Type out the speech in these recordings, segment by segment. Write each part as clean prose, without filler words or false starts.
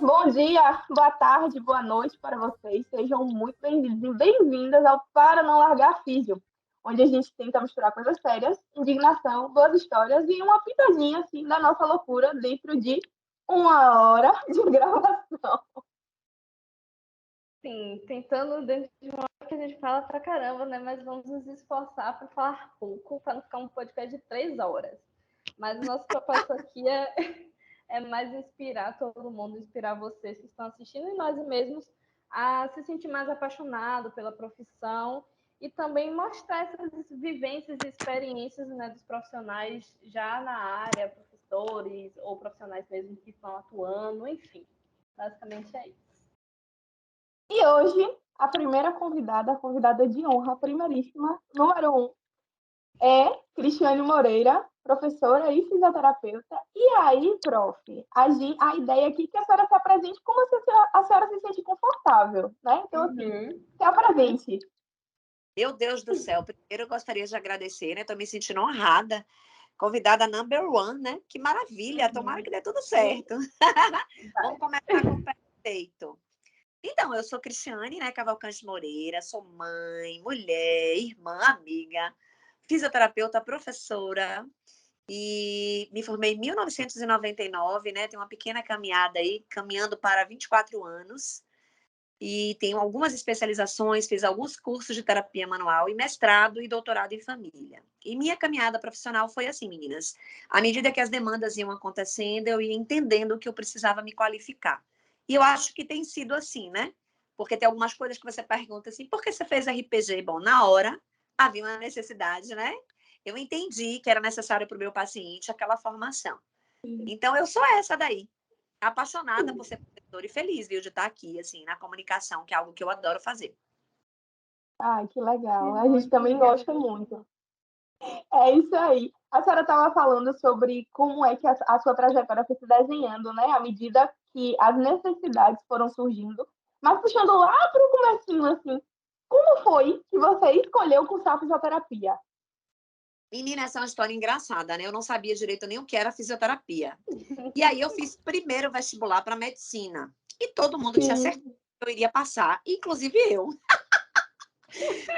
bom dia, boa tarde, boa noite para vocês. Sejam muito bem-vindos e bem-vindas ao Para Não Largar Físio, onde a gente tenta misturar coisas sérias, indignação, boas histórias e uma pitadinha assim da nossa loucura dentro de 1 hora de gravação. Sim, tentando dentro de uma hora que a gente fala pra caramba, né? Mas vamos nos esforçar para falar pouco, para não ficar um podcast de 3 horas. Mas o nosso propósito aqui é mais inspirar todo mundo, inspirar vocês que estão assistindo e nós mesmos a se sentir mais apaixonado pela profissão e também mostrar essas vivências e experiências, né, dos profissionais já na área, professores ou profissionais mesmo que estão atuando, enfim. Basicamente é isso. E hoje, a primeira convidada, a convidada de honra, a primeiríssima, número 1, é Cristiane Moreira, professora e fisioterapeuta. E aí, prof, a ideia aqui é que a senhora se apresente como a senhora se sente confortável, né? Então, assim, se apresente. Meu Deus do céu, primeiro eu gostaria de agradecer, né? Estou me sentindo honrada. Convidada number 1, né? Que maravilha, tomara que dê tudo certo. Vamos começar com o pé direito. Então, eu sou Cristiane, né, Cavalcante Moreira, sou mãe, mulher, irmã, amiga, fisioterapeuta, professora, e me formei em 1999, né, tenho uma pequena caminhada aí, caminhando para 24 anos, e tenho algumas especializações, fiz alguns cursos de terapia manual e mestrado e doutorado em família. E minha caminhada profissional foi assim, meninas, à medida que as demandas iam acontecendo, eu ia entendendo que eu precisava me qualificar. E eu acho que tem sido assim, né? Porque tem algumas coisas que você pergunta assim, por que você fez RPG? Bom, na hora havia uma necessidade, né? Eu entendi que era necessário para o meu paciente aquela formação. Então, eu sou essa daí, apaixonada por ser professora e feliz, viu, de estar aqui, assim, na comunicação, que é algo que eu adoro fazer. Ai, que legal. A gente também gosta muito. É isso aí. A senhora estava falando sobre como é que a sua trajetória foi se desenhando, né? À medida que as necessidades foram surgindo. Mas puxando lá para o comecinho, assim, como foi que você escolheu cursar fisioterapia? Menina, essa é uma história engraçada, né? Eu não sabia direito nem o que era fisioterapia. E aí eu fiz primeiro vestibular para medicina. E todo mundo tinha certeza que eu iria passar, inclusive eu.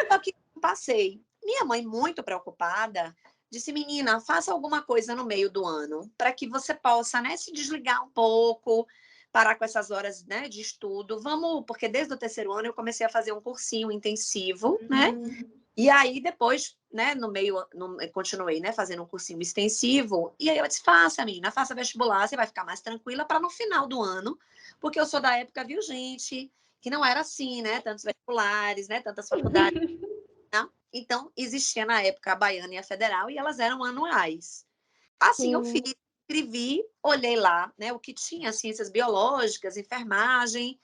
Só que não passei. Minha mãe, muito preocupada, disse: menina, faça alguma coisa no meio do ano para que você possa, né, se desligar um pouco, parar com essas horas, né, de estudo. Vamos, porque desde o terceiro ano eu comecei a fazer um cursinho intensivo, né? E aí depois, né, continuei, né, fazendo um cursinho extensivo. E aí eu disse: faça, menina, faça vestibular, você vai ficar mais tranquila para no final do ano, porque eu sou da época, viu, gente, que não era assim, né? Tantos vestibulares, né? Tantas faculdades. Né? Então, existia na época a Baiana e a Federal, e elas eram anuais. Assim eu fiz, escrevi, olhei lá, né? O que tinha, ciências biológicas, enfermagem.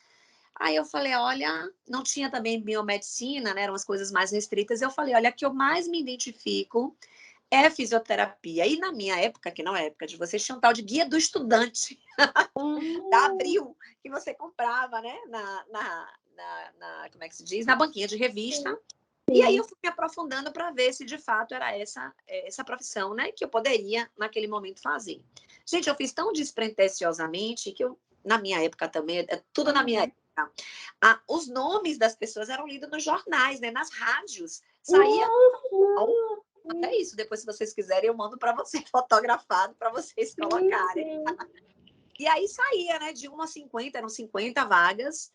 Aí eu falei: olha, não tinha também biomedicina, né? Eram as coisas mais restritas. Eu falei: olha, a que eu mais me identifico é fisioterapia. E na minha época, que não é época de vocês, tinha um tal de guia do estudante da Abril, que você comprava, né? Como é que se diz? Na banquinha de revista. E aí eu fui me aprofundando para ver se de fato era essa profissão, né, que eu poderia naquele momento fazer. Gente, eu fiz tão despretensiosamente que eu, na minha época também, tudo na minha época, os nomes das pessoas eram lidos nos jornais, né, nas rádios. Saía até isso. Depois, se vocês quiserem, eu mando para vocês fotografado para vocês colocarem. E aí saía, né, de 1 a 50, eram 50 vagas.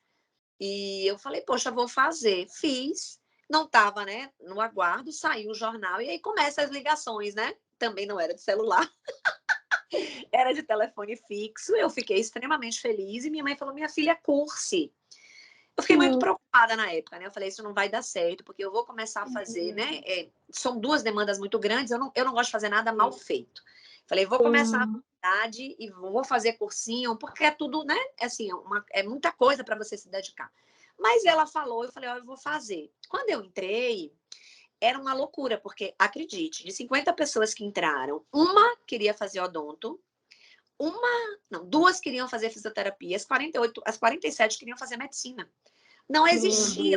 E eu falei: poxa, vou fazer. Fiz. Não estava, né, no aguardo, saiu o jornal e aí começam as ligações, né? Também não era de celular, era de telefone fixo. Eu fiquei extremamente feliz e minha mãe falou: minha filha, curse. Eu fiquei muito preocupada na época, né? Eu falei: isso não vai dar certo, porque eu vou começar a fazer, né? São 2 demandas muito grandes, eu não gosto de fazer nada mal feito. Falei: vou começar a faculdade e vou fazer cursinho, porque é tudo, né? Assim, é muita coisa para você se dedicar. Mas ela falou, eu falei: ó, eu vou fazer. Quando eu entrei, era uma loucura, porque, acredite, de 50 pessoas que entraram, uma queria fazer odonto, não, 2 queriam fazer fisioterapia, as 47 queriam fazer medicina. Não existia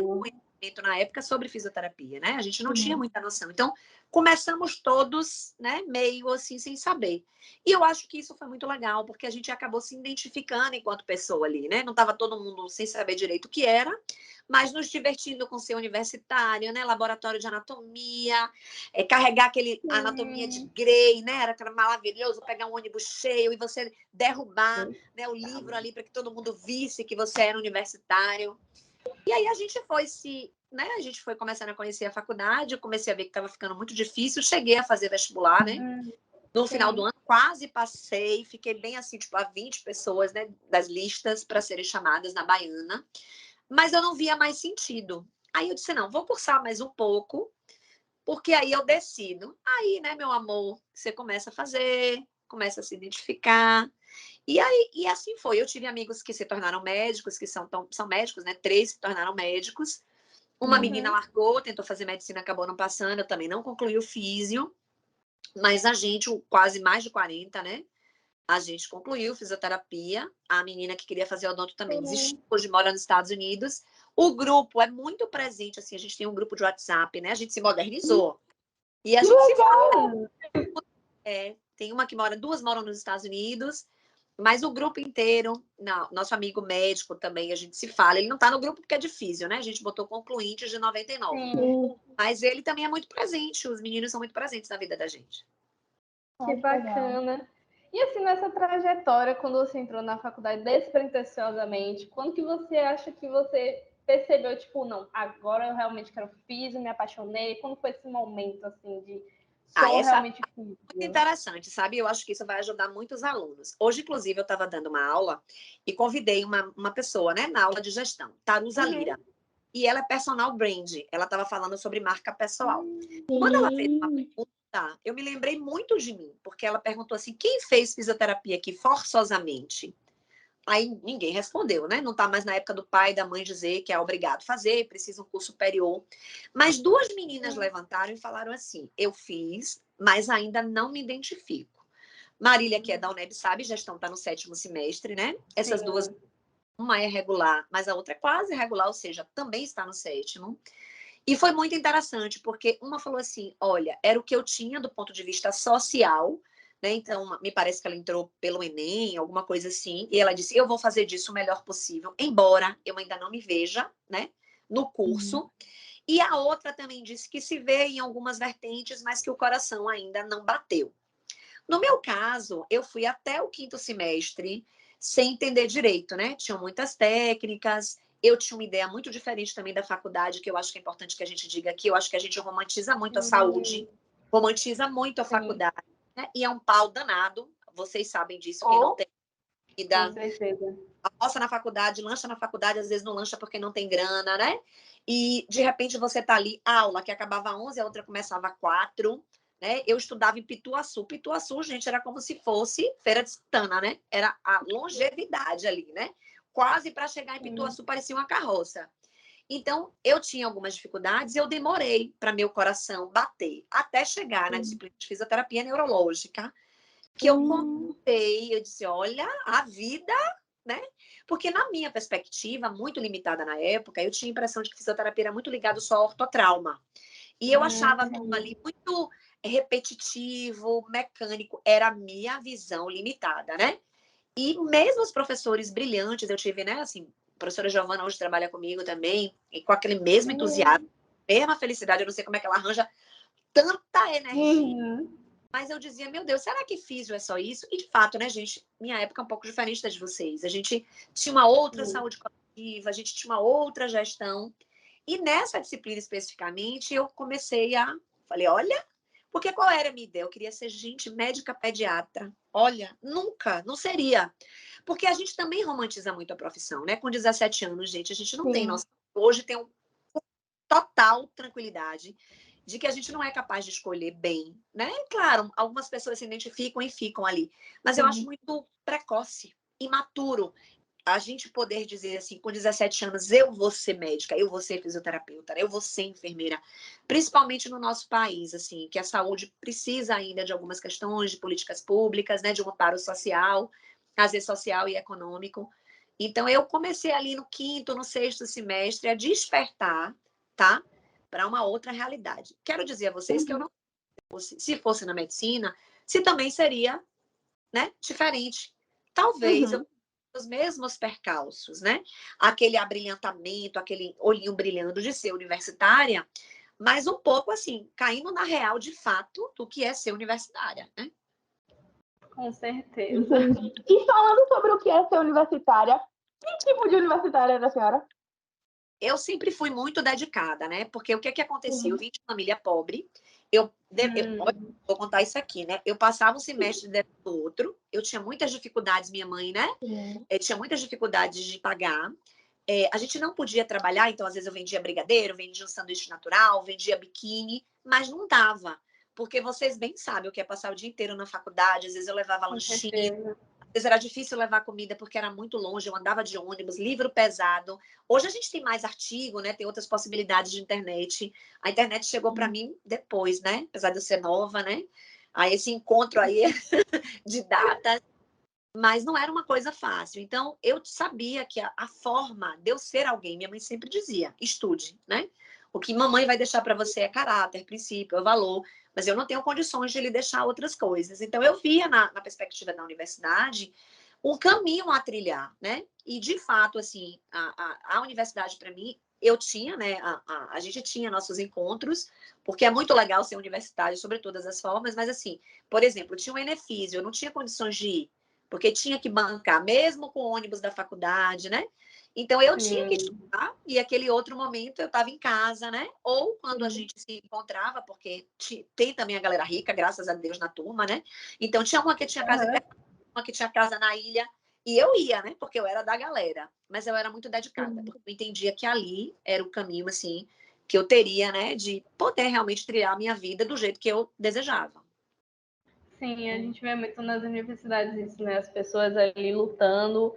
na época sobre fisioterapia, né? A gente não tinha muita noção. Então, começamos todos, né, meio assim, sem saber. E eu acho que isso foi muito legal, porque a gente acabou se identificando enquanto pessoa ali, né? Não estava todo mundo sem saber direito o que era, mas nos divertindo com ser universitário, né? Laboratório de anatomia, carregar aquele anatomia de Grey, né? Era maravilhoso pegar um ônibus cheio e você derrubar, né, o livro ali para que todo mundo visse que você era universitário. E aí a gente foi né? A gente foi começando a conhecer a faculdade, eu comecei a ver que estava ficando muito difícil, cheguei a fazer vestibular, né? No final do ano, quase passei, fiquei bem assim, tipo, a 20 pessoas, né, das listas para serem chamadas na Baiana, mas eu não via mais sentido. Aí eu disse, não, vou cursar mais um pouco, porque aí eu decido. Aí, né, meu amor, você começa a fazer, começa a se identificar. E assim foi. Eu tive amigos que se tornaram médicos, que são médicos, né? 3 se tornaram médicos. Uma menina largou, tentou fazer medicina, acabou não passando. Eu também não concluí o físio. Mas a gente, quase mais de 40, né? A gente concluiu fisioterapia. A menina que queria fazer odonto também desistiu, hoje mora nos Estados Unidos. O grupo é muito presente, assim, a gente tem um grupo de WhatsApp, né? A gente se modernizou. E a gente se fala. Tem uma que mora, 2 moram nos Estados Unidos, mas o grupo inteiro, não, nosso amigo médico também, a gente se fala. Ele não está no grupo porque é difícil, né? A gente botou concluintes de 99. Mas ele também é muito presente, os meninos são muito presentes na vida da gente. Que bacana. E assim, nessa trajetória, quando você entrou na faculdade despretensiosamente, quando que você acha que você percebeu, tipo, não, agora eu realmente quero físio, me apaixonei? Quando foi esse momento, assim, de sou realmente físio? Muito interessante, sabe? Eu acho que isso vai ajudar muitos alunos. Hoje, inclusive, eu estava dando uma aula e convidei uma pessoa, né, na aula de gestão, Taruza Lira. E ela é personal brand. Ela estava falando sobre marca pessoal. Quando ela fez uma pergunta, eu me lembrei muito de mim, porque ela perguntou assim, quem fez fisioterapia aqui forçosamente? Aí ninguém respondeu, né? Não está mais na época do pai e da mãe dizer que é obrigado a fazer, precisa um curso superior. Mas 2 meninas levantaram e falaram assim, eu fiz, mas ainda não me identifico. Marília, que é da UNEB, sabe, gestão está no 7º semestre, né? Essas duas, uma é regular, mas a outra é quase regular, ou seja, também está no 7º. E foi muito interessante, porque uma falou assim, olha, era o que eu tinha do ponto de vista social, né? Então, me parece que ela entrou pelo Enem, alguma coisa assim, e ela disse, eu vou fazer disso o melhor possível, embora eu ainda não me veja, né, no curso. E a outra também disse que se vê em algumas vertentes, mas que o coração ainda não bateu. No meu caso, eu fui até o 5º semestre sem entender direito, né? Tinham muitas técnicas, eu tinha uma ideia muito diferente também da faculdade, que eu acho que é importante que a gente diga aqui, eu acho que a gente romantiza muito a saúde, romantiza muito a faculdade, né? E é um pau danado, vocês sabem disso, quem não tem vida. Com certeza. Almoça na faculdade, lancha na faculdade, às vezes não lancha porque não tem grana, né? E, de repente, você tá ali, aula que acabava às 11, a outra começava às 4, né? Eu estudava em Pituaçu. Pituaçu, gente, era como se fosse Feira de Santana, né? Era a longevidade ali, né? Quase para chegar em Pituaçu parecia uma carroça. Então, eu tinha algumas dificuldades e eu demorei para meu coração bater, até chegar na disciplina de fisioterapia neurológica, que eu contei, eu disse, olha, a vida, né? Porque na minha perspectiva, muito limitada na época, eu tinha a impressão de que fisioterapia era muito ligado só ao ortotrauma. E eu achava tudo ali muito repetitivo, mecânico, era a minha visão limitada, né? E mesmo os professores brilhantes, eu tive, né, assim, a professora Giovana hoje trabalha comigo também, e com aquele mesmo entusiasmo, mesma felicidade, eu não sei como é que ela arranja tanta energia. Mas eu dizia, meu Deus, será que físio é só isso? E de fato, né, gente, minha época é um pouco diferente da de vocês. A gente tinha uma outra saúde coletiva, a gente tinha uma outra gestão. E nessa disciplina especificamente, eu comecei falei, olha, porque qual era a minha ideia? Eu queria ser, gente, médica pediatra. Olha, nunca, não seria. Porque a gente também romantiza muito a profissão, né? Com 17 anos, gente, a gente não tem noção. Hoje tem total tranquilidade de que a gente não é capaz de escolher bem, né? Claro, algumas pessoas se identificam e ficam ali, mas eu acho muito precoce, imaturo, a gente poder dizer assim, com 17 anos, eu vou ser médica, eu vou ser fisioterapeuta, eu vou ser enfermeira, principalmente no nosso país, assim, que a saúde precisa ainda de algumas questões de políticas públicas, né, de um amparo social, às vezes social e econômico. Então, eu comecei ali no 5º, no 6º semestre a despertar tá? Para uma outra realidade. Quero dizer a vocês que eu não se fosse na medicina, se também seria, né, diferente. Talvez eu os mesmos percalços, né? Aquele abrilhantamento, aquele olhinho brilhando de ser universitária, mas um pouco assim, caindo na real de fato do que é ser universitária, né? Com certeza. Entendi. E falando sobre o que é ser universitária, que tipo de universitária era a senhora? Eu sempre fui muito dedicada, né? Porque o que que acontecia? Eu vim de família pobre. Eu vou contar isso aqui, né? Eu passava um semestre dentro do outro. Eu tinha muitas dificuldades, minha mãe, né? Tinha muitas dificuldades de pagar. A gente não podia trabalhar, então às vezes eu vendia brigadeiro, vendia um sanduíche natural, vendia biquíni, mas não dava. Porque vocês bem sabem o que é passar o dia inteiro na faculdade, às vezes eu levava Com lanchinho, certeza. às vezes era difícil levar comida porque era muito longe, eu andava de ônibus, livro pesado. Hoje a gente tem mais artigo, né? Tem outras possibilidades de internet. A internet chegou para mim depois, né? Apesar de eu ser nova, né? Aí esse encontro aí de datas, mas não era uma coisa fácil. Então, eu sabia que a forma de eu ser alguém, minha mãe sempre dizia, estude, né? O que mamãe vai deixar para você é caráter, princípio, é valor, mas eu não tenho condições de lhe deixar outras coisas. Então, eu via na perspectiva da universidade um caminho a trilhar, né? E, de fato, assim, a universidade, para mim, eu tinha, né? A gente tinha nossos encontros, porque é muito legal ser universitário sobre todas as formas, mas, assim, por exemplo, tinha um Enefísio, eu não tinha condições de ir, porque tinha que bancar, mesmo com o ônibus da faculdade, né? Então, eu tinha que estudar, e aquele outro momento eu estava em casa, né? Ou quando a gente se encontrava, porque tem também a galera rica, graças a Deus, na turma, né? Então, tinha uma que tinha casa em Pernambuco, uma que tinha casa na ilha, e eu ia, né? Porque eu era da galera, mas eu era muito dedicada, porque eu entendia que ali era o caminho, assim, que eu teria, né? De poder realmente trilhar a minha vida do jeito que eu desejava. Sim, a gente vê muito nas universidades isso, né? As pessoas ali lutando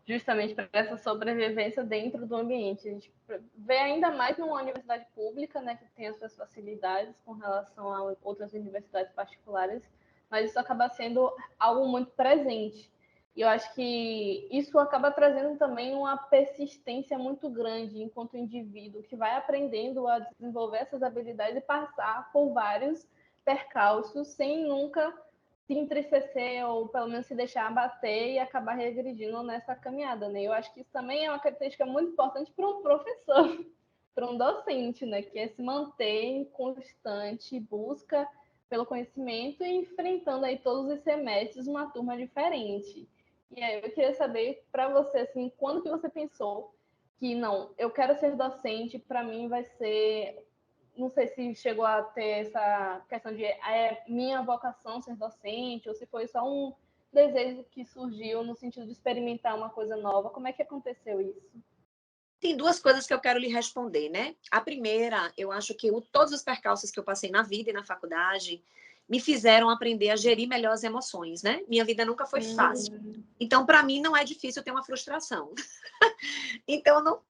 justamente para essa sobrevivência dentro do ambiente. A gente vê ainda mais numa universidade pública, né, que tem as suas facilidades com relação a outras universidades particulares, mas isso acaba sendo algo muito presente. E eu acho que isso acaba trazendo também uma persistência muito grande enquanto indivíduo que vai aprendendo a desenvolver essas habilidades e passar por vários percalços sem nunca se entristecer ou pelo menos se deixar abater e acabar regredindo nessa caminhada, né? Eu acho que isso também é uma característica muito importante para um professor, para um docente, né? Que é se manter em constante busca pelo conhecimento e enfrentando aí todos os semestres uma turma diferente. E aí eu queria saber para você, assim, quando que você pensou que não, eu quero ser docente, para mim vai ser, não sei se chegou a ter essa questão de minha vocação ser docente, ou se foi só um desejo que surgiu no sentido de experimentar uma coisa nova. Como é que aconteceu isso? Tem duas coisas que eu quero lhe responder, né? A primeira, eu acho que todos os percalços que eu passei na vida e na faculdade me fizeram aprender a gerir melhor as emoções, né? Minha vida nunca foi fácil. Então, para mim, não é difícil ter uma frustração. Então, não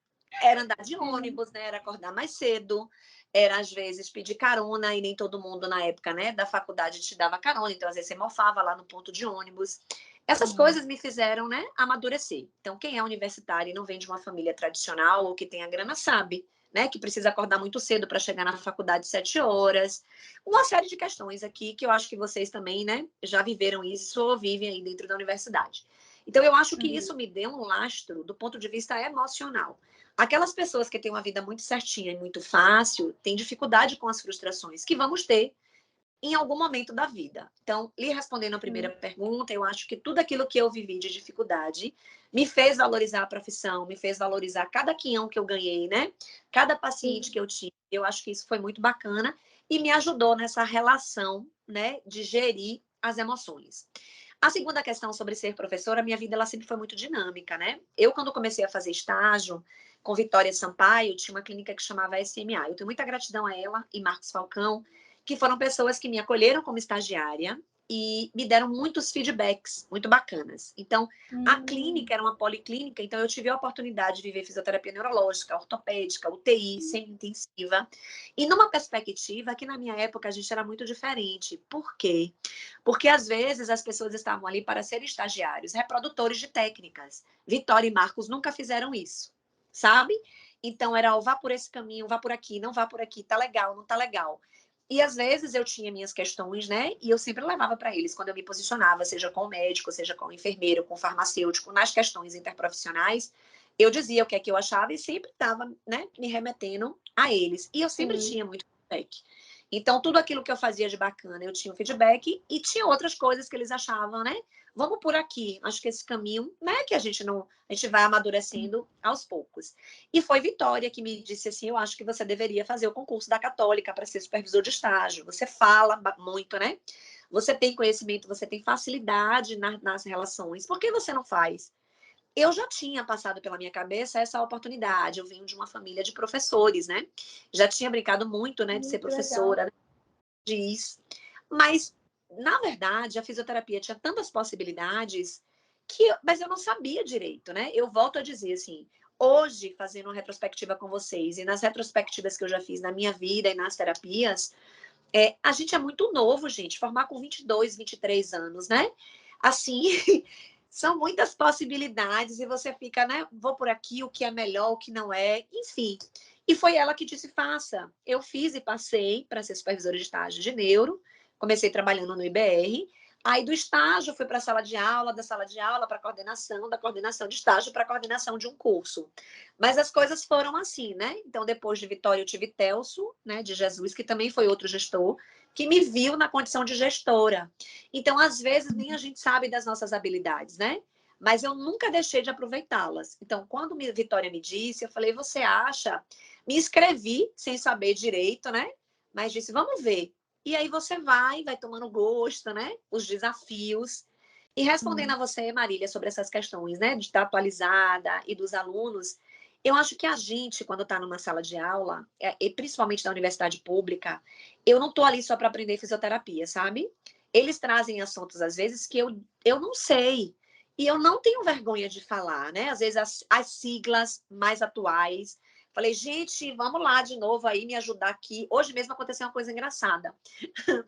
era andar de ônibus, né? Era acordar mais cedo, era às vezes pedir carona e nem todo mundo na época, né, da faculdade te dava carona, então às vezes você mofava lá no ponto de ônibus. Essas coisas me fizeram, né, amadurecer. Então, quem é universitário e não vem de uma família tradicional ou que tem a grana sabe, né, que precisa acordar muito cedo para chegar na faculdade 7 horas. Uma série de questões aqui que eu acho que vocês também, né, já viveram isso ou vivem aí dentro da universidade. Então, eu acho que isso me deu um lastro do ponto de vista emocional. Aquelas pessoas que têm uma vida muito certinha e muito fácil têm dificuldade com as frustrações que vamos ter em algum momento da vida. Então, lhe respondendo a primeira pergunta, eu acho que tudo aquilo que eu vivi de dificuldade me fez valorizar a profissão, me fez valorizar cada quinhão que eu ganhei, né? Cada paciente que eu tive. Eu acho que isso foi muito bacana e me ajudou nessa relação, né, de gerir as emoções. A segunda questão sobre ser professora, minha vida ela sempre foi muito dinâmica, né? Eu, quando comecei a fazer estágio com Vitória Sampaio, tinha uma clínica que chamava SMA. Eu tenho muita gratidão a ela e Marcos Falcão, que foram pessoas que me acolheram como estagiária e me deram muitos feedbacks muito bacanas. Então, a clínica era uma policlínica, então eu tive a oportunidade de viver fisioterapia neurológica, ortopédica, UTI, semi-intensiva, e numa perspectiva que na minha época a gente era muito diferente. Por quê? Porque às vezes as pessoas estavam ali para serem estagiários, reprodutores de técnicas. Vitória e Marcos nunca fizeram isso, sabe? Então, era, ó, vá por esse caminho, vá por aqui, não vá por aqui, tá legal, não tá legal. E às vezes eu tinha minhas questões, né? E eu sempre levava para eles quando eu me posicionava, seja com o médico, seja com o enfermeiro, com o farmacêutico, nas questões interprofissionais, eu dizia o que é que eu achava e sempre estava, né, me remetendo a eles. E eu sempre Sim. tinha muito feedback. Então, tudo aquilo que eu fazia de bacana, eu tinha um feedback e tinha outras coisas que eles achavam, né? Vamos por aqui. Acho que esse caminho, né, que a gente não, a gente vai amadurecendo aos poucos. E foi Vitória que me disse assim: eu acho que você deveria fazer o concurso da Católica para ser supervisor de estágio. Você fala muito, né? Você tem conhecimento, você tem facilidade nas relações. Por que você não faz? Eu já tinha passado pela minha cabeça essa oportunidade. Eu venho de uma família de professores, né? Já tinha brincado muito, né, de ser Que legal. professora, diz. Mas, na verdade, a fisioterapia tinha tantas possibilidades mas eu não sabia direito, né? Eu volto a dizer assim, hoje, fazendo uma retrospectiva com vocês, e nas retrospectivas que eu já fiz na minha vida e nas terapias, a gente é muito novo, gente, formar com 22, 23 anos, né? Assim, são muitas possibilidades e você fica, né? Vou por aqui, o que é melhor, o que não é, enfim. E foi ela que disse: faça. Eu fiz e passei para ser supervisora de estágio de neuro, comecei trabalhando no IBR. Aí do estágio fui para a sala de aula, da sala de aula para a coordenação, da coordenação de estágio para a coordenação de um curso. Mas as coisas foram assim, né? Então, depois de Vitória, eu tive Telso, né, de Jesus, que também foi outro gestor, que me viu na condição de gestora. Então, às vezes, nem a gente sabe das nossas habilidades, né? Mas eu nunca deixei de aproveitá-las. Então, quando Vitória me disse, eu falei: você acha? Me inscrevi sem saber direito, né? Mas disse: vamos ver. E aí você vai tomando gosto, né? Os desafios. E respondendo a você, Marília, sobre essas questões, né? De estar atualizada e dos alunos, eu acho que a gente, quando está numa sala de aula, e principalmente na universidade pública, eu não estou ali só para aprender fisioterapia, sabe? Eles trazem assuntos, às vezes, que eu não sei. E eu não tenho vergonha de falar, né? Às vezes as siglas mais atuais. Falei: gente, vamos lá de novo aí me ajudar aqui. Hoje mesmo aconteceu uma coisa engraçada.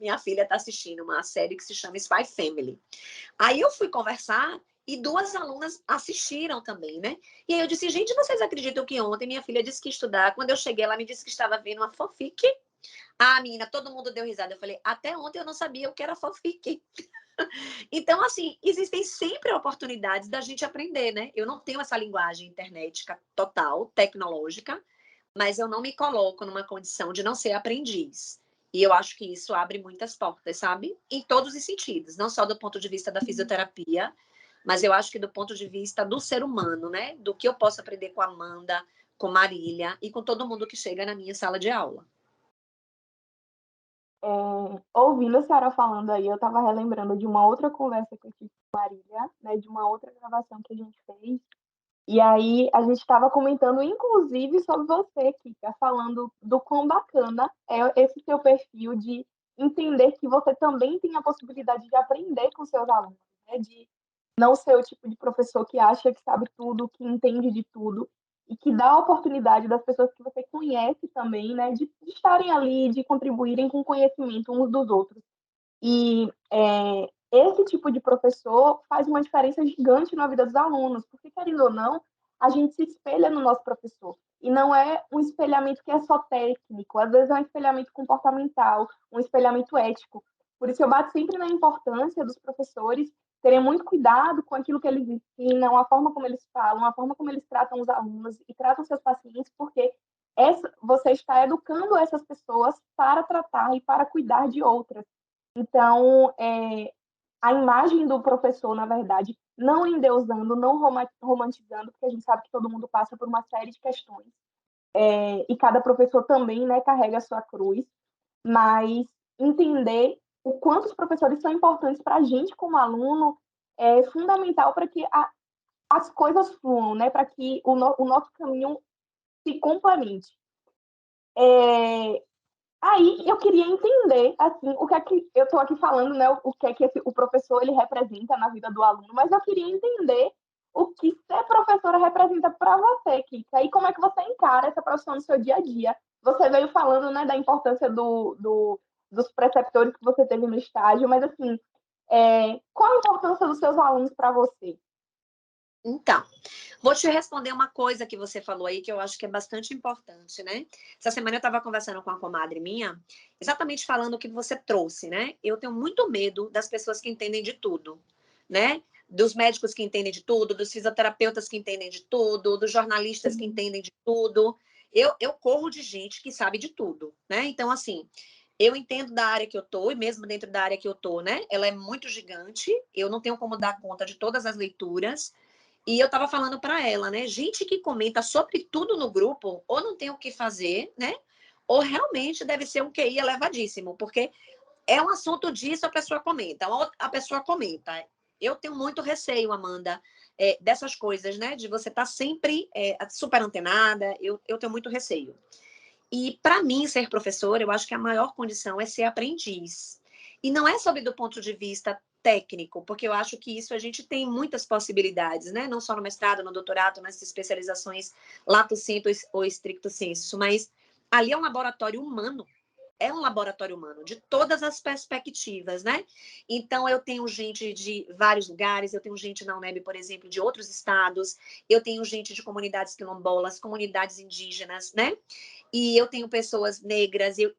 Minha filha está assistindo uma série que se chama Spy Family. Aí eu fui conversar e duas alunas assistiram também, né? E aí eu disse: gente, vocês acreditam que ontem minha filha disse que ia estudar? Quando eu cheguei, ela me disse que estava vendo uma fanfic. Ah, menina, todo mundo deu risada. Eu falei: até ontem eu não sabia o que era fanfic. Então, assim, existem sempre oportunidades da gente aprender, né? Eu não tenho essa linguagem internética total, tecnológica, mas eu não me coloco numa condição de não ser aprendiz. E eu acho que isso abre muitas portas, sabe? Em todos os sentidos, não só do ponto de vista da fisioterapia, mas eu acho que do ponto de vista do ser humano, né? Do que eu posso aprender com a Amanda, com Marília e com todo mundo que chega na minha sala de aula. Ouvindo a senhora falando aí, eu estava relembrando de uma outra conversa que eu tive com a Marília, né, de uma outra gravação que a gente fez. E aí a gente estava comentando, inclusive, sobre você, Kika, falando do quão bacana é esse seu perfil de entender que você também tem a possibilidade de aprender com seus alunos, né? De não ser o tipo de professor que acha que sabe tudo, que entende de tudo, e que dá a oportunidade das pessoas que você conhece também, né, de estarem ali, de contribuírem com o conhecimento uns dos outros. E esse tipo de professor faz uma diferença gigante na vida dos alunos, porque, querendo ou não, a gente se espelha no nosso professor. E não é um espelhamento que é só técnico, às vezes é um espelhamento comportamental, um espelhamento ético. Por isso eu bato sempre na importância dos professores terem muito cuidado com aquilo que eles ensinam, a forma como eles falam, a forma como eles tratam os alunos e tratam seus pacientes, porque você está educando essas pessoas para tratar e para cuidar de outras. Então, a imagem do professor, na verdade, não endeusando, não romantizando, porque a gente sabe que todo mundo passa por uma série de questões. E cada professor também, né, carrega a sua cruz, mas entender o quanto os professores são importantes para a gente como aluno é fundamental para que as coisas fluam, né, para que o nosso caminho se complemente. Aí eu queria entender, assim, o que é que eu estou aqui falando, né? O que é que o professor ele representa na vida do aluno, mas eu queria entender o que ser professora representa para você, Kika, e como é que você encara essa profissão no seu dia a dia. Você veio falando, né, da importância dos preceptores que você teve no estágio, mas assim, qual a importância dos seus alunos para você? Então, vou te responder uma coisa que você falou aí, que eu acho que é bastante importante, né? Essa semana eu estava conversando com uma comadre minha, exatamente falando o que você trouxe, né? Eu tenho muito medo das pessoas que entendem de tudo, né? Dos médicos que entendem de tudo, dos fisioterapeutas que entendem de tudo, dos jornalistas que entendem de tudo. Eu corro de gente que sabe de tudo, né? Então, assim, eu entendo da área que eu tô, e mesmo dentro da área que eu tô, né? Ela é muito gigante, eu não tenho como dar conta de todas as leituras. E eu estava falando para ela, né? Gente que comenta sobre tudo no grupo, ou não tem o que fazer, né? Ou realmente deve ser um QI elevadíssimo, porque é um assunto disso, a pessoa comenta, a pessoa comenta. Eu tenho muito receio, Amanda, dessas coisas, né? De você estar sempre super antenada, eu tenho muito receio. E para mim, ser professora, eu acho que a maior condição é ser aprendiz. E não é sobre do ponto de vista técnico, porque eu acho que isso a gente tem muitas possibilidades, né? Não só no mestrado, no doutorado, nas especializações lato sensu ou stricto sensu, mas ali é um laboratório humano, é um laboratório humano, de todas as perspectivas, né? Então, eu tenho gente de vários lugares, eu tenho gente na UNEB, por exemplo, de outros estados, eu tenho gente de comunidades quilombolas, comunidades indígenas, né? E eu tenho pessoas negras, eu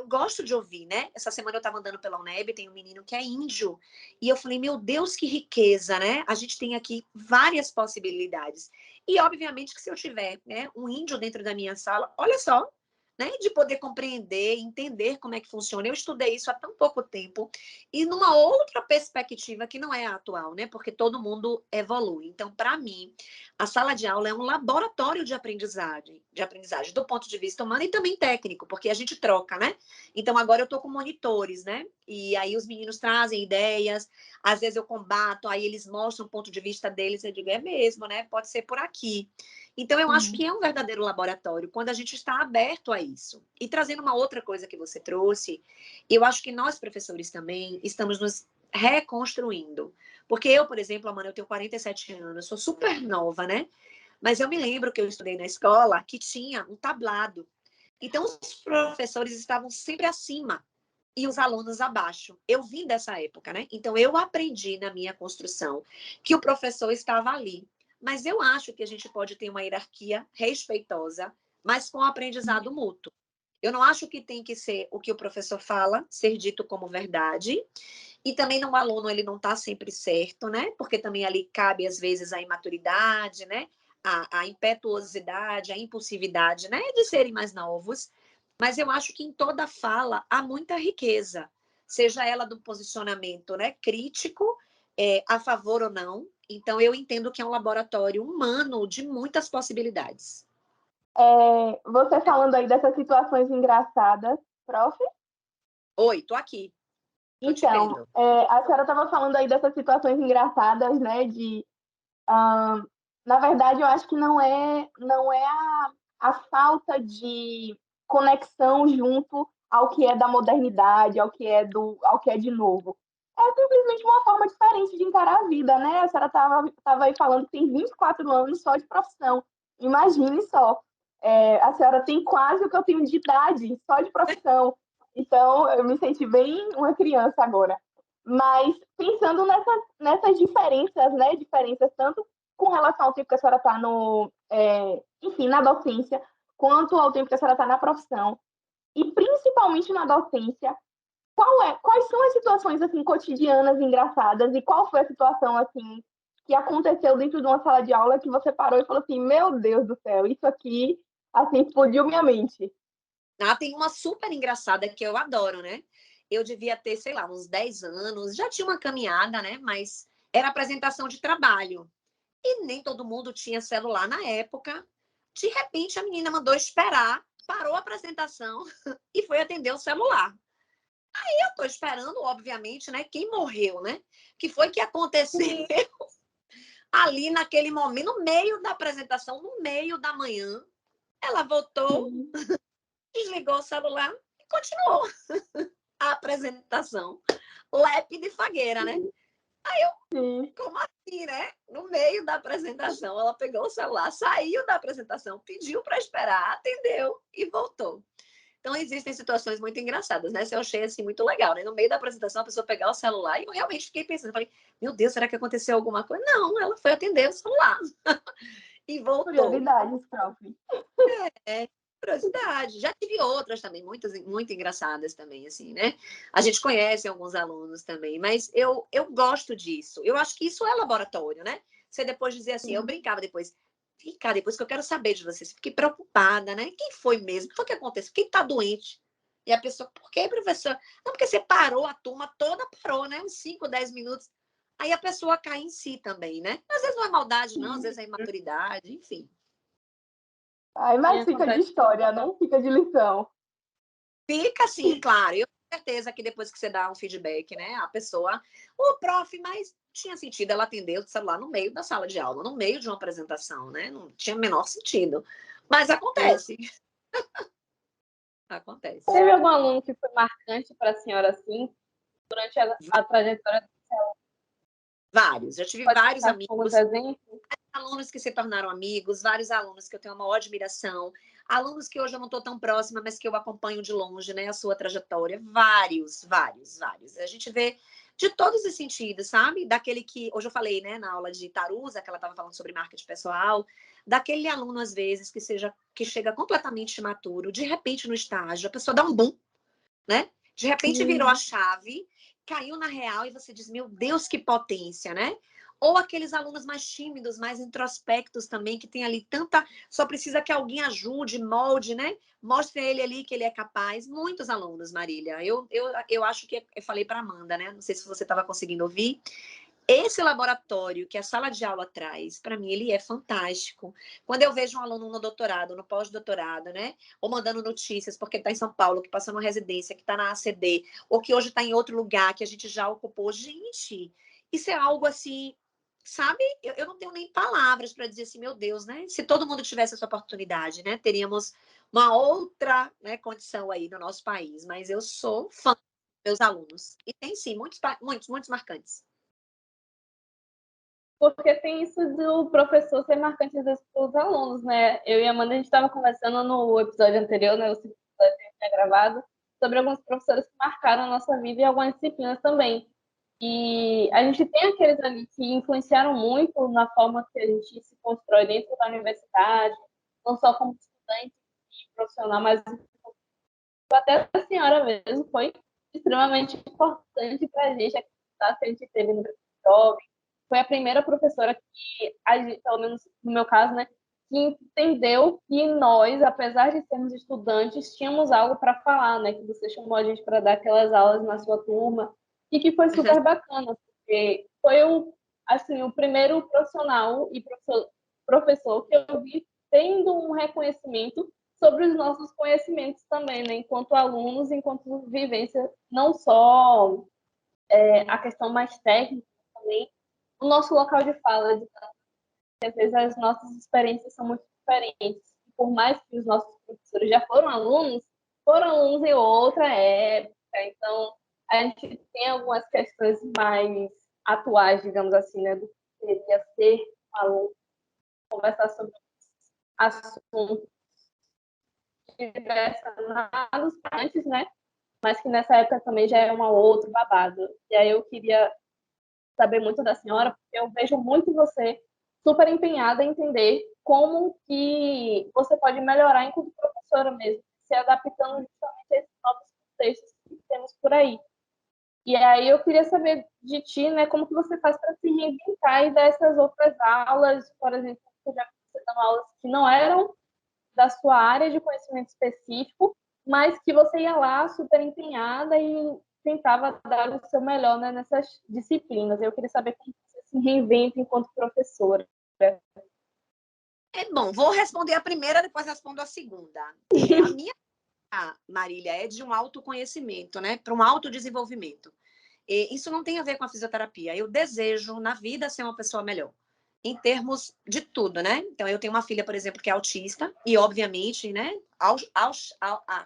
gosto de ouvir, né? Essa semana eu estava andando pela UNEB, tem um menino que é índio, e eu falei, meu Deus, que riqueza, né? A gente tem aqui várias possibilidades. E, obviamente, que se eu tiver, né, um índio dentro da minha sala, olha só, né, de poder compreender, entender como é que funciona. Eu estudei isso há tão pouco tempo e numa outra perspectiva que não é a atual, né? Porque todo mundo evolui. Então, para mim, a sala de aula é um laboratório de aprendizagem do ponto de vista humano e também técnico, porque a gente troca, né? Então, agora eu estou com monitores, né? E aí os meninos trazem ideias, às vezes eu combato, aí eles mostram o ponto de vista deles, eu digo, é mesmo, né? Pode ser por aqui. Então, eu acho que é um verdadeiro laboratório quando a gente está aberto a isso. E trazendo uma outra coisa que você trouxe, eu acho que nós, professores, também estamos nos reconstruindo. Porque eu, por exemplo, Amanda, eu tenho 47 anos, sou super nova, né? Mas eu me lembro que eu estudei na escola que tinha um tablado. Então, os professores estavam sempre acima e os alunos abaixo. Eu vim dessa época, né? Então, eu aprendi na minha construção que o professor estava ali. Mas eu acho que a gente pode ter uma hierarquia respeitosa, mas com aprendizado mútuo. Eu não acho que tem que ser o que o professor fala, ser dito como verdade. E também no aluno ele não está sempre certo, né? Porque também ali cabe, às vezes, a imaturidade, né? A impetuosidade, a impulsividade, né? De serem mais novos. Mas eu acho que em toda fala há muita riqueza, seja ela do posicionamento, né? Crítico, a favor ou não. Então, eu entendo que é um laboratório humano de muitas possibilidades. Você falando aí dessas situações engraçadas, prof. Oi, tô aqui. Tô te Então, vendo. a senhora estava falando aí dessas situações engraçadas, né? Na verdade, eu acho que não é a falta de conexão junto ao que é da modernidade, ao que é de novo. É simplesmente uma forma diferente de encarar a vida, né? A senhora estava aí falando que tem 24 anos só de profissão. Imagine só. A senhora tem quase o que eu tenho de idade, só de profissão. Então, eu me senti bem uma criança agora. Mas pensando nessas diferenças, né? Diferenças tanto com relação ao tempo que a senhora está enfim, na docência, quanto ao tempo que a senhora está na profissão. E principalmente na docência, quais são as situações assim cotidianas engraçadas e qual foi a situação assim que aconteceu dentro de uma sala de aula que você parou e falou assim, meu Deus do céu, isso aqui assim explodiu minha mente. Ah, tem uma super engraçada que eu adoro, né? Eu devia ter, sei lá, uns 10 anos, já tinha uma caminhada, né? Mas era apresentação de trabalho. E nem todo mundo tinha celular na época. De repente, a menina mandou esperar, parou a apresentação e foi atender o celular. Aí eu tô esperando, obviamente, né? Quem morreu, né? Que foi que aconteceu ali naquele momento, no meio da apresentação, no meio da manhã. Ela voltou, Sim, desligou o celular e continuou a apresentação. Lepe de fagueira, né? sim. Como assim, né? No meio da apresentação, ela pegou o celular, saiu da apresentação, pediu para esperar, atendeu e voltou. Então, existem situações muito engraçadas, né? Eu achei, assim, muito legal, né? No meio da apresentação, a pessoa pegar o celular e eu realmente fiquei pensando, falei, meu Deus, será que aconteceu alguma coisa? Não, ela foi atender o celular e voltou. Prioridades, prof. É, curiosidade. Já tive outras também, muitas, muito engraçadas também, assim, né? A gente conhece alguns alunos também, mas eu gosto disso. Eu acho que isso é laboratório, né? Você depois dizer assim, eu brincava depois, cara, depois que eu quero saber de vocês, fiquei preocupada, né? Quem foi mesmo? O que foi que aconteceu? Quem tá doente? E a pessoa, por que, professor? Não, porque você parou, a turma toda parou, né? Uns 5, 10 minutos. Aí a pessoa cai em si também, né? Às vezes não é maldade, não, às vezes é imaturidade, enfim. Aí, mas fica de história, não fica de lição. Fica assim, claro. Eu tenho certeza que depois que você dá um feedback, né, a pessoa, o prof, mas tinha sentido ela atender o celular no meio da sala de aula, no meio de uma apresentação, né? Não tinha o menor sentido. Mas acontece. Acontece. Teve algum aluno que foi marcante para a senhora, assim, durante a trajetória dela? Vários. Já tive Pode vários citar alguns amigos, exemplos? alunos que se tornaram amigos, vários alunos que eu tenho uma maior admiração, alunos que hoje eu não estou tão próxima, mas que eu acompanho de longe, né, a sua trajetória. Vários, vários, vários. A gente vê de todos os sentidos, sabe? Daquele que, hoje eu falei, né, na aula de Tarusa, que ela estava falando sobre marketing pessoal, daquele aluno, às vezes, que chega completamente imaturo, de repente no estágio, a pessoa dá um boom, né? De repente virou a chave, caiu na real e você diz, meu Deus, que potência, né? Ou aqueles alunos mais tímidos, mais introspectos também, que tem ali tanta... Só precisa que alguém ajude, molde, né? Mostre a ele ali que ele é capaz. Muitos alunos, Marília. Eu acho que eu falei para Amanda, né? Não sei se você estava conseguindo ouvir. Esse laboratório que a sala de aula traz, para mim, ele é fantástico. Quando eu vejo um aluno no doutorado, no pós-doutorado, né? Ou mandando notícias porque está em São Paulo, que passou numa residência, que está na ACD, ou que hoje está em outro lugar, que a gente já ocupou. Gente, isso é algo assim, sabe? Eu não tenho nem palavras para dizer assim, meu Deus, né? Se todo mundo tivesse essa oportunidade, né? Teríamos uma outra, né, condição aí no nosso país. Mas eu sou fã dos meus alunos. E tem sim, muitos, muitos, muitos marcantes. Porque tem isso do professor ser marcante às vezes para os alunos, né? Eu e a Amanda, a gente estava conversando no episódio anterior, né? O segundo episódio que a gente tinha gravado, sobre alguns professores que marcaram a nossa vida e algumas disciplinas também. E a gente tem aqueles ali que influenciaram muito na forma que a gente se constrói dentro da universidade, não só como estudante e profissional, mas até a senhora mesmo foi extremamente importante para a gente, a que a gente teve no jovem. Foi a primeira professora que, pelo menos no meu caso, né, que entendeu que nós, apesar de sermos estudantes, tínhamos algo para falar, né, que você chamou a gente para dar aquelas aulas na sua turma, e que foi super bacana, porque foi assim, o primeiro profissional e professor que eu vi tendo um reconhecimento sobre os nossos conhecimentos também, né, enquanto alunos, enquanto vivência, não só a questão mais técnica também, o nosso local de fala, às vezes as nossas experiências são muito diferentes. Por mais que os nossos professores já foram alunos em outra época, então a gente tem algumas questões mais atuais, digamos assim, né, do que seria ser um aluno, conversar sobre assuntos direcionados antes, né, mas que nessa época também já era um outro babado. E aí eu queria saber muito da senhora, porque eu vejo muito você super empenhada em entender como que você pode melhorar enquanto professora mesmo, se adaptando justamente a esses novos contextos que temos por aí. E aí eu queria saber de ti, né, como que você faz para se reinventar e dar essas outras aulas, por exemplo, você já dando aulas que não eram da sua área de conhecimento específico, mas que você ia lá super empenhada e tentava dar o seu melhor, né, nessas disciplinas. Eu queria saber como você se reinventa enquanto professora. É bom, vou responder a primeira, depois respondo a segunda. A minha, Marília, é de um autoconhecimento, né? Para um autodesenvolvimento. E isso não tem a ver com a fisioterapia. Eu desejo, na vida, ser uma pessoa melhor. Em termos de tudo, né? Então, eu tenho uma filha, por exemplo, que é autista, e, obviamente, né,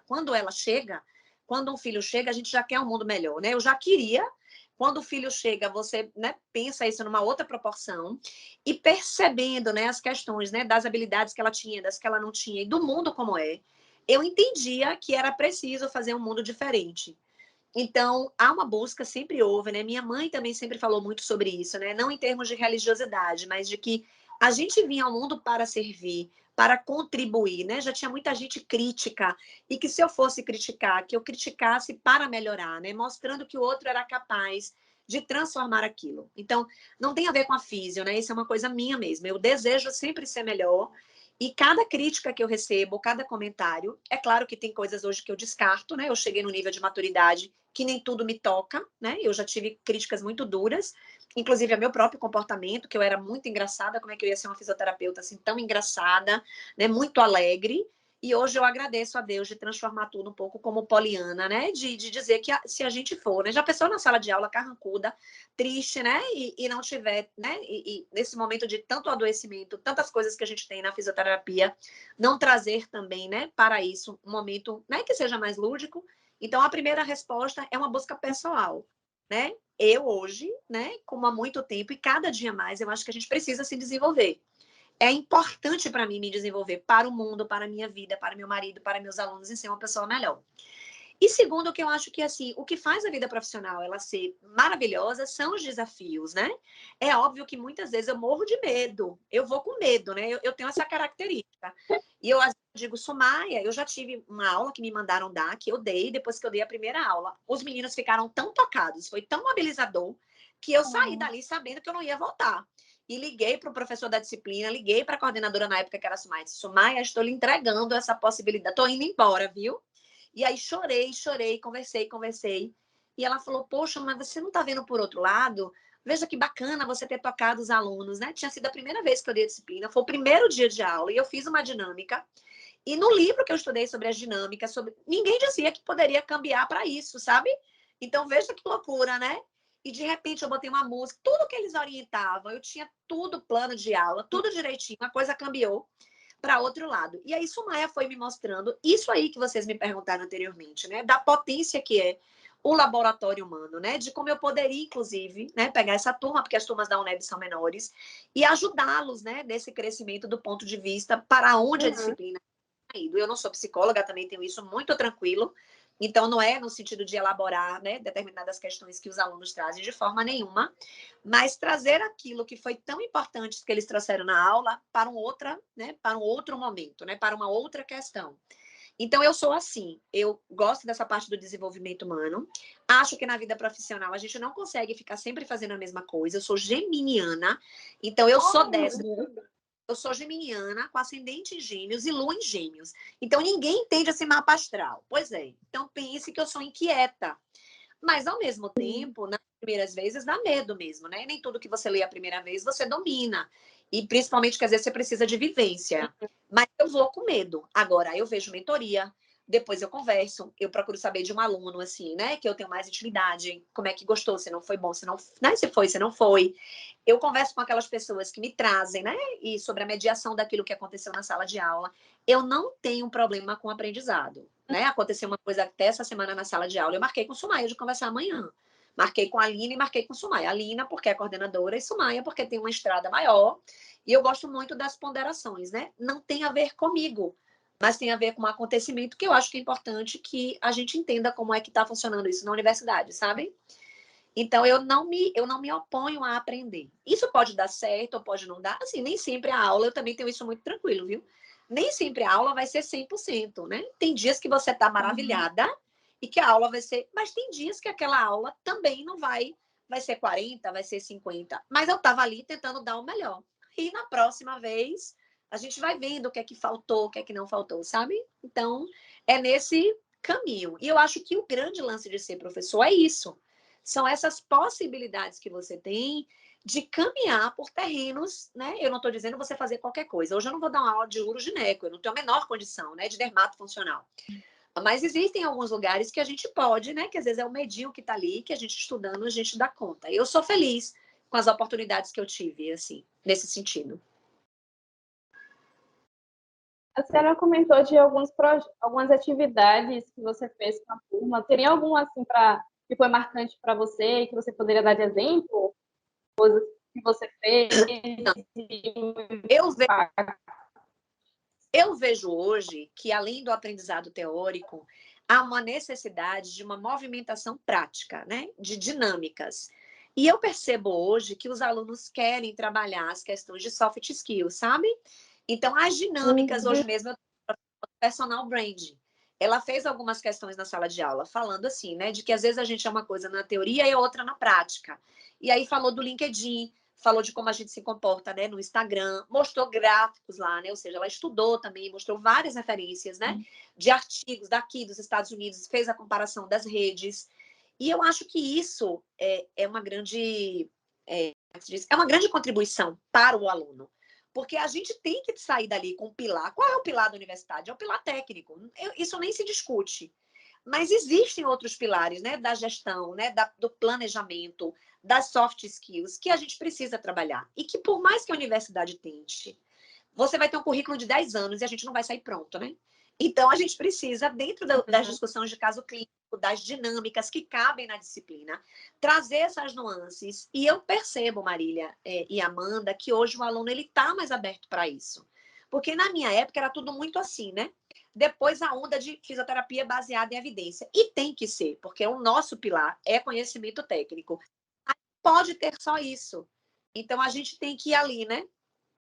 quando ela chega, quando um filho chega, a gente já quer um mundo melhor, né? Eu já queria. Quando o filho chega, você, né, pensa isso numa outra proporção e percebendo, né, as questões, né, das habilidades que ela tinha, das que ela não tinha e do mundo como é. eu entendia que era preciso fazer um mundo diferente. Então, há uma busca, sempre houve, né? Minha mãe também sempre falou muito sobre isso, né? Não em termos de religiosidade, mas de que a gente vinha ao mundo para servir, para contribuir, né? Já tinha muita gente crítica, e que se eu fosse criticar, que eu criticasse para melhorar, né? Mostrando que o outro era capaz de transformar aquilo. Então, não tem a ver com a físio, né? Isso é uma coisa minha mesmo. Eu desejo sempre ser melhor, e cada crítica que eu recebo, cada comentário, é claro que tem coisas hoje que eu descarto, né? Eu cheguei no nível de maturidade que nem tudo me toca, né? Eu já tive críticas muito duras, inclusive ao meu próprio comportamento, que eu era muito engraçada, como é que eu ia ser uma fisioterapeuta assim tão engraçada, né? Muito alegre. E hoje eu agradeço a Deus de transformar tudo um pouco como poliana, né? De dizer que se a gente for, né? Já pensou na sala de aula carrancuda, triste, né? E não tiver, né? E nesse momento de tanto adoecimento, tantas coisas que a gente tem na fisioterapia, não trazer também, né? Para isso, um momento, né? Que seja mais lúdico. Então, a primeira resposta é uma busca pessoal, né? Eu hoje, né? Como há muito tempo e cada dia mais, eu acho que a gente precisa se desenvolver. É importante para mim me desenvolver para o mundo, para a minha vida, para meu marido, para meus alunos e ser uma pessoa melhor. E segundo, que eu acho que assim, o que faz a vida profissional ela ser maravilhosa são os desafios, né? É óbvio que muitas vezes eu morro de medo, eu vou com medo, né? Eu tenho essa característica. E eu digo, Sumaia, eu já tive uma aula que me mandaram dar, que eu dei, depois que eu dei a primeira aula, os meninos ficaram tão tocados, foi tão mobilizador, que eu saí dali sabendo que eu não ia voltar. E liguei para o professor da disciplina, liguei para a coordenadora na época, que era a Sumaia, disse, Sumaia, estou lhe entregando essa possibilidade, estou indo embora, viu? E aí chorei, conversei. E ela falou, poxa, mas você não está vendo por outro lado? Veja que bacana você ter tocado os alunos, né? Tinha sido a primeira vez que eu dei a disciplina, foi o primeiro dia de aula, e eu fiz uma dinâmica. E no livro que eu estudei sobre as dinâmicas, ninguém dizia que poderia cambiar para isso, sabe? Então veja que loucura, né? E de repente eu botei uma música, tudo que eles orientavam, eu tinha tudo plano de aula, tudo direitinho, a coisa cambiou para outro lado. E aí Sumaia foi me mostrando isso aí que vocês me perguntaram anteriormente, né? Da potência que é o laboratório humano, né? De como eu poderia, inclusive, né, pegar essa turma, porque as turmas da UNEB são menores, e ajudá-los, né, nesse crescimento do ponto de vista para onde a disciplina está indo. Eu não sou psicóloga, também tenho isso muito tranquilo, então não é no sentido de elaborar, né, determinadas questões que os alunos trazem de forma nenhuma, mas trazer aquilo que foi tão importante que eles trouxeram na aula para né, para um outro momento, né, para uma outra questão. Então, eu sou assim, eu gosto dessa parte do desenvolvimento humano, acho que na vida profissional a gente não consegue ficar sempre fazendo a mesma coisa, eu sou geminiana, então eu sou dessa, eu sou geminiana, com ascendente em gêmeos e lua em gêmeos, então ninguém entende esse mapa astral, pois é, então pense que eu sou inquieta, mas, ao mesmo tempo, nas primeiras vezes, dá medo mesmo, né? Nem tudo que você lê a primeira vez você domina. E, principalmente, que às vezes você precisa de vivência. Mas eu vou com medo. Agora, eu vejo mentoria, depois eu converso, eu procuro saber de um aluno, assim, né? Que eu tenho mais intimidade, como é que gostou, se não foi bom, se não, né? Se foi, se não foi. Eu converso com aquelas pessoas que me trazem, né? E sobre a mediação daquilo que aconteceu na sala de aula. Eu não tenho problema com aprendizado. Né? Aconteceu uma coisa até essa semana na sala de aula. Eu marquei com Sumaia de conversar amanhã. Marquei com a Aline e marquei com Sumaia. A Alina, porque é coordenadora, e Sumaia, porque tem uma estrada maior. E eu gosto muito das ponderações, né? Não tem a ver comigo, mas tem a ver com um acontecimento que eu acho que é importante que a gente entenda como é que está funcionando isso na universidade, sabe? Então, eu não me oponho a aprender. Isso pode dar certo ou pode não dar. Assim, nem sempre a aula, eu também tenho isso muito tranquilo, viu? Nem sempre a aula vai ser 100%, né? Tem dias que você está maravilhada e que a aula vai ser... Mas tem dias que aquela aula também não vai ser 40, vai ser 50. Mas eu estava ali tentando dar o melhor. E na próxima vez, a gente vai vendo o que é que faltou, o que é que não faltou, sabe? Então, é nesse caminho. E eu acho que o grande lance de ser professor é isso. São essas possibilidades que você tem de caminhar por terrenos, né? Eu não estou dizendo você fazer qualquer coisa. Hoje eu não vou dar uma aula de urogineco, eu não tenho a menor condição, né, de dermatofuncional. Mas existem alguns lugares que a gente pode, né? Que às vezes é o medinho que está ali, que a gente estudando, a gente dá conta. Eu sou feliz com as oportunidades que eu tive, assim, nesse sentido. A senhora comentou de algumas atividades que você fez com a turma. Teria algum assim que foi marcante para você e que você poderia dar de exemplo? Coisas que você fez? Eu vejo Eu vejo hoje que, além do aprendizado teórico, há uma necessidade de uma movimentação prática, né? De dinâmicas. E eu percebo hoje que os alunos querem trabalhar as questões de soft skills, sabe? Então, as dinâmicas, hoje mesmo, eu tenho personal branding. Ela fez algumas questões na sala de aula, falando assim, né? De que às vezes a gente é uma coisa na teoria e outra na prática. E aí falou do LinkedIn, falou de como a gente se comporta, né, no Instagram, mostrou gráficos lá, né? Ou seja, ela estudou também, mostrou várias referências, né? De artigos daqui dos Estados Unidos, fez a comparação das redes. E eu acho que isso é uma grande, é uma grande contribuição para o aluno. Porque a gente tem que sair dali com um pilar. Qual é o pilar da universidade? É o pilar técnico. Isso nem se discute. Mas existem outros pilares, né? Da gestão, né? Do planejamento, das soft skills, que a gente precisa trabalhar. E que, por mais que a universidade tente, você vai ter um currículo de 10 anos e a gente não vai sair pronto, né? Então, a gente precisa, dentro das discussões de caso clínico, das dinâmicas que cabem na disciplina, trazer essas nuances. E eu percebo, Marília e Amanda, que hoje o aluno está mais aberto para isso. Porque na minha época era tudo muito assim, né? Depois a onda de fisioterapia baseada em evidência. E tem que ser, porque o nosso pilar é conhecimento técnico. Pode ter só isso. Então, a gente tem que ir ali, né?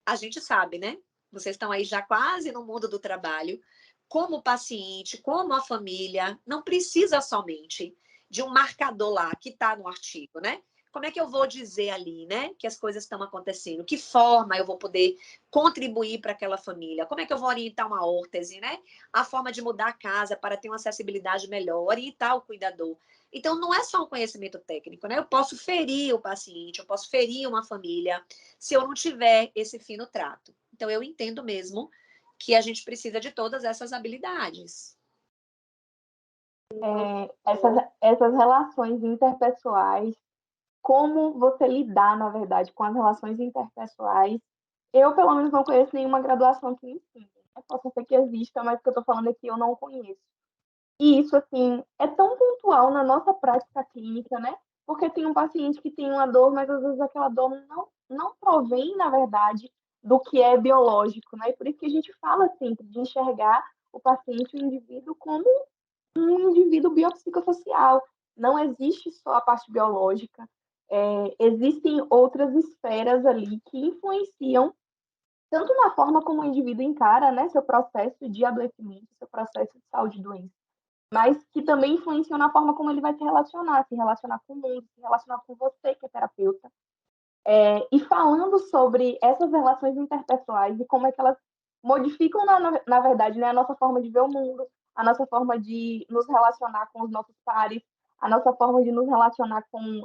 A gente sabe, né? Vocês estão aí já quase no mundo do trabalho. Como paciente, como a família, não precisa somente de um marcador lá que está no artigo, né? Como é que eu vou dizer ali, né, que as coisas estão acontecendo? Que forma eu vou poder contribuir para aquela família? Como é que eu vou orientar uma órtese, né? A forma de mudar a casa para ter uma acessibilidade melhor, orientar o cuidador. Então, não é só um conhecimento técnico, né? Eu posso ferir o paciente, eu posso ferir uma família se eu não tiver esse fino trato. Então, eu entendo mesmo que a gente precisa de todas essas habilidades. Essas relações interpessoais, como você lidar, na verdade, com as relações interpessoais. Eu, pelo menos, não conheço nenhuma graduação que ensine, né? Posso ser que exista, mas o que eu estou falando aqui eu não conheço. E isso, assim, é tão pontual na nossa prática clínica, né? Porque tem um paciente que tem uma dor, mas às vezes aquela dor não provém, na verdade, do que é biológico, né? E por isso que a gente fala sempre de enxergar o paciente, o indivíduo, como um indivíduo biopsicossocial. Não existe só a parte biológica, existem outras esferas ali que influenciam tanto na forma como o indivíduo encara, né, seu processo de adoecimento, seu processo de saúde e doença, mas que também influenciam na forma como ele vai se relacionar com o mundo, se relacionar com você, que é terapeuta. E falando sobre essas relações interpessoais e como é que elas modificam, na verdade, né, a nossa forma de ver o mundo, a nossa forma de nos relacionar com os nossos pares, a nossa forma de nos relacionar com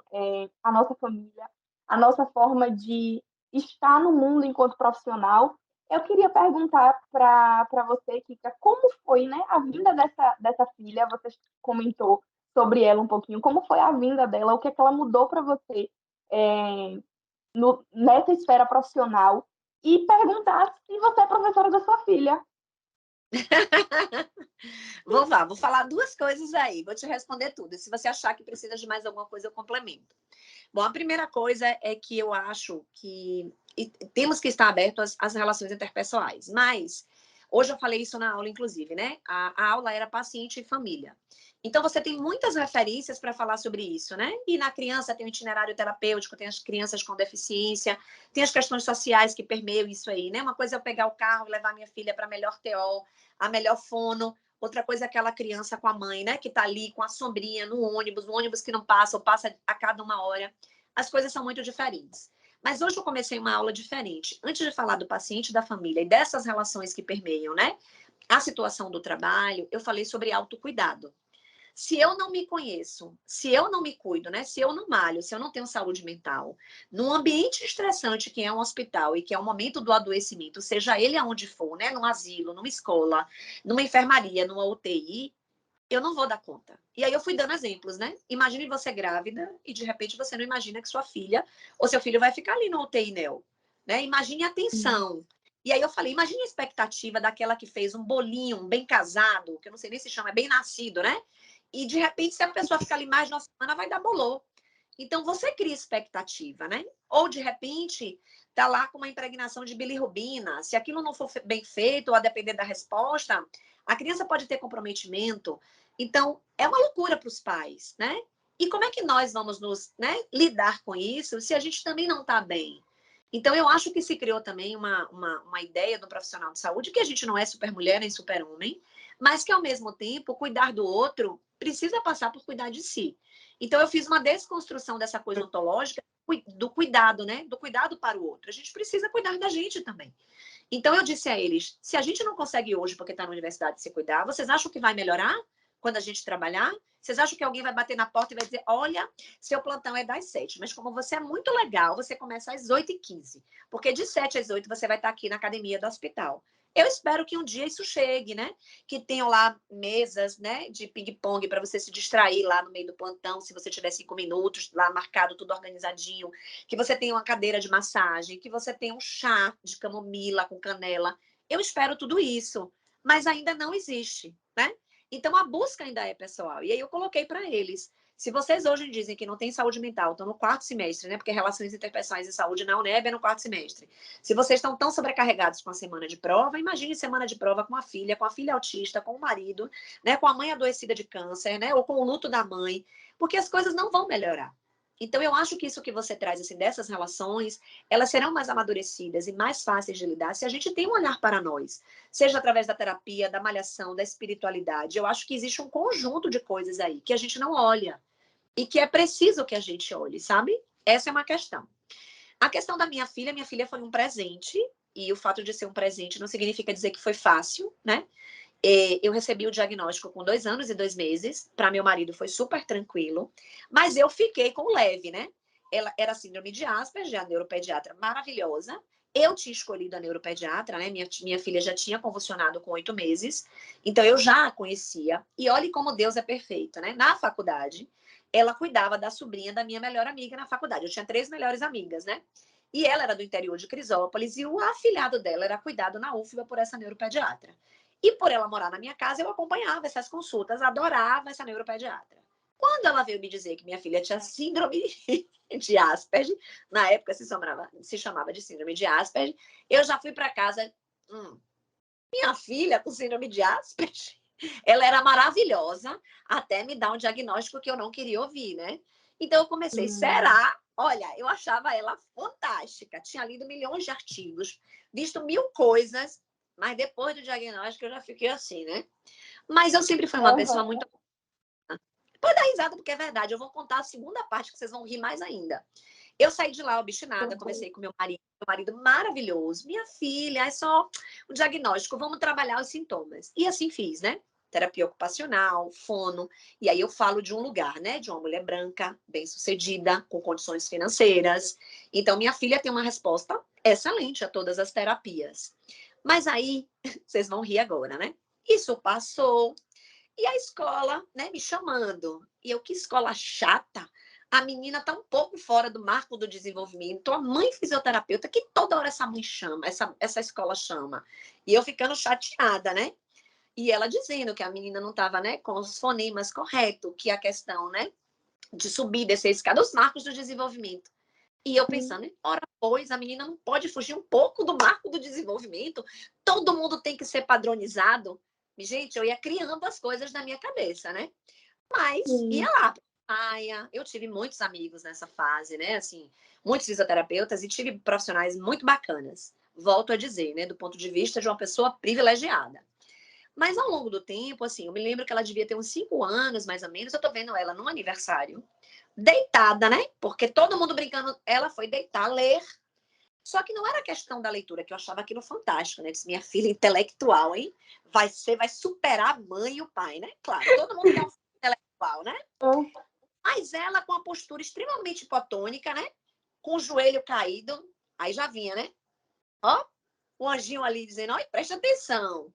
a nossa família, a nossa forma de estar no mundo enquanto profissional. Eu queria perguntar para você, Kika, como foi, né, a vinda dessa filha? Você comentou sobre ela um pouquinho. Como foi a vinda dela? O que é que ela mudou para você? É, nessa esfera profissional e perguntar se você é professora da sua filha. Vou falar duas coisas aí, vou te responder tudo. E se você achar que precisa de mais alguma coisa, eu complemento. Bom, a primeira coisa é que eu acho que temos que estar abertos às relações interpessoais, mas hoje eu falei isso na aula, inclusive, né? A aula era paciente e família. Então, você tem muitas referências para falar sobre isso, né? E na criança tem o itinerário terapêutico, tem as crianças com deficiência, tem as questões sociais que permeiam isso aí, né? Uma coisa é eu pegar o carro e levar minha filha para a melhor TO, a melhor fono. Outra coisa é aquela criança com a mãe, né? Que está ali com a sombrinha no ônibus que não passa, ou passa a cada uma hora. As coisas são muito diferentes. Mas hoje eu comecei uma aula diferente. Antes de falar do paciente, da família e dessas relações que permeiam, né? A situação do trabalho, eu falei sobre autocuidado. Se eu não me conheço, se eu não me cuido, né? Se eu não malho, se eu não tenho saúde mental, num ambiente estressante que é um hospital e que é o momento do adoecimento, seja ele aonde for, né? Num asilo, numa escola, numa enfermaria, numa UTI, eu não vou dar conta. E aí eu fui dando exemplos, né? Imagine você grávida e de repente você não imagina que sua filha ou seu filho vai ficar ali no UTI neo, né? Imagine a tensão. E aí eu falei, imagine a expectativa daquela que fez um bolinho um bem casado, que eu não sei nem se chama, é bem nascido, né? E de repente se a pessoa ficar ali mais de uma semana vai dar bolô. Então, você cria expectativa, né? Ou, de repente, tá lá com uma impregnação de bilirrubina. Se aquilo não for bem feito, ou a depender da resposta, a criança pode ter comprometimento. Então, é uma loucura para os pais, né? E como é que nós vamos lidar com isso se a gente também não está bem? Então, eu acho que se criou também uma ideia do profissional de saúde que a gente não é super mulher nem super homem, mas que, ao mesmo tempo, cuidar do outro precisa passar por cuidar de si. Então, eu fiz uma desconstrução dessa coisa ontológica do cuidado, né? Do cuidado para o outro. A gente precisa cuidar da gente também. Então, eu disse a eles, se a gente não consegue hoje, porque está na universidade, se cuidar, vocês acham que vai melhorar quando a gente trabalhar? Vocês acham que alguém vai bater na porta e vai dizer, olha, seu plantão é das 7, mas como você é muito legal, você começa às 8h15, porque de 7 às 8 você vai estar aqui na academia do hospital. Eu espero que um dia isso chegue, né? Que tenham lá mesas, né, de ping-pong para você se distrair lá no meio do plantão, se você tiver 5 minutos lá marcado, tudo organizadinho, que você tenha uma cadeira de massagem, que você tenha um chá de camomila com canela. Eu espero tudo isso, mas ainda não existe, né? Então, a busca ainda é pessoal. E aí eu coloquei para eles, se vocês hoje dizem que não tem saúde mental, estão no 4º semestre, né? Porque relações interpessoais e saúde na UNEB é no 4º semestre. Se vocês estão tão sobrecarregados com a semana de prova, imagine semana de prova com a filha autista, com o marido, né? Com a mãe adoecida de câncer, né? Ou com o luto da mãe, porque as coisas não vão melhorar. Então, eu acho que isso que você traz, assim, dessas relações, elas serão mais amadurecidas e mais fáceis de lidar se a gente tem um olhar para nós, seja através da terapia, da malhação, da espiritualidade. Eu acho que existe um conjunto de coisas aí que a gente não olha e que é preciso que a gente olhe, sabe? Essa é uma questão. A questão da minha filha foi um presente, e o fato de ser um presente não significa dizer que foi fácil, né? Eu recebi o diagnóstico com 2 anos e 2 meses. Para meu marido foi super tranquilo. Mas eu fiquei com leve, né? Ela era síndrome de Asperger, a neuropediatra maravilhosa. Eu tinha escolhido a neuropediatra, né? Minha filha já tinha convulsionado com 8 meses. Então, eu já a conhecia. E olhe como Deus é perfeito, né? Na faculdade, ela cuidava da sobrinha da minha melhor amiga na faculdade. Eu tinha 3 melhores amigas, né? E ela era do interior de Crisópolis. E o afilhado dela era cuidado na UFBA por essa neuropediatra. E por ela morar na minha casa, eu acompanhava essas consultas, adorava essa neuropediatra. Quando ela veio me dizer que minha filha tinha síndrome de Asperger, na época se chamava de síndrome de Asperger, eu já fui para casa, minha filha com síndrome de Asperger, ela era maravilhosa, até me dar um diagnóstico que eu não queria ouvir, né? Então eu comecei, será? Olha, eu achava ela fantástica, tinha lido milhões de artigos, visto 1000 coisas, mas depois do diagnóstico eu já fiquei assim, né? Mas eu sempre fui uma pessoa muito... Pode dar risada porque é verdade, eu vou contar a segunda parte que vocês vão rir mais ainda. Eu saí de lá obstinada, conversei com meu marido maravilhoso. Minha filha, é só o diagnóstico, vamos trabalhar os sintomas. E assim fiz, né? Terapia ocupacional, fono. E aí eu falo de um lugar, né? De uma mulher branca, bem-sucedida, com condições financeiras. Então, minha filha tem uma resposta excelente a todas as terapias. Mas aí, vocês vão rir agora, né? Isso passou. E a escola, né, me chamando. E eu, que escola chata. A menina tá um pouco fora do marco do desenvolvimento. A mãe fisioterapeuta, que toda hora essa mãe chama, essa escola chama. E eu ficando chateada, né? E ela dizendo que a menina não estava, né, com os fonemas corretos, que a questão, né, de subir, descer escada, os marcos do desenvolvimento. E eu pensando, ora, pois, a menina não pode fugir um pouco do marco do desenvolvimento. Todo mundo tem que ser padronizado. Gente, eu ia criando as coisas na minha cabeça, né? Mas ia lá, praia. Eu tive muitos amigos nessa fase, né? Assim, muitos fisioterapeutas e tive profissionais muito bacanas. Volto a dizer, né? Do ponto de vista de uma pessoa privilegiada. Mas ao longo do tempo, assim, eu me lembro que ela devia ter uns 5 anos, mais ou menos. Eu tô vendo ela num aniversário, deitada, né? Porque todo mundo brincando, ela foi deitar, ler. Só que não era questão da leitura, que eu achava aquilo fantástico, né? Disse, minha filha intelectual, hein? Vai superar a mãe e o pai, né? Claro, todo mundo quer um filho intelectual, né? Mas ela com uma postura extremamente hipotônica, né? Com o joelho caído, aí já vinha, né? Ó, o anjinho ali dizendo, ó, preste atenção.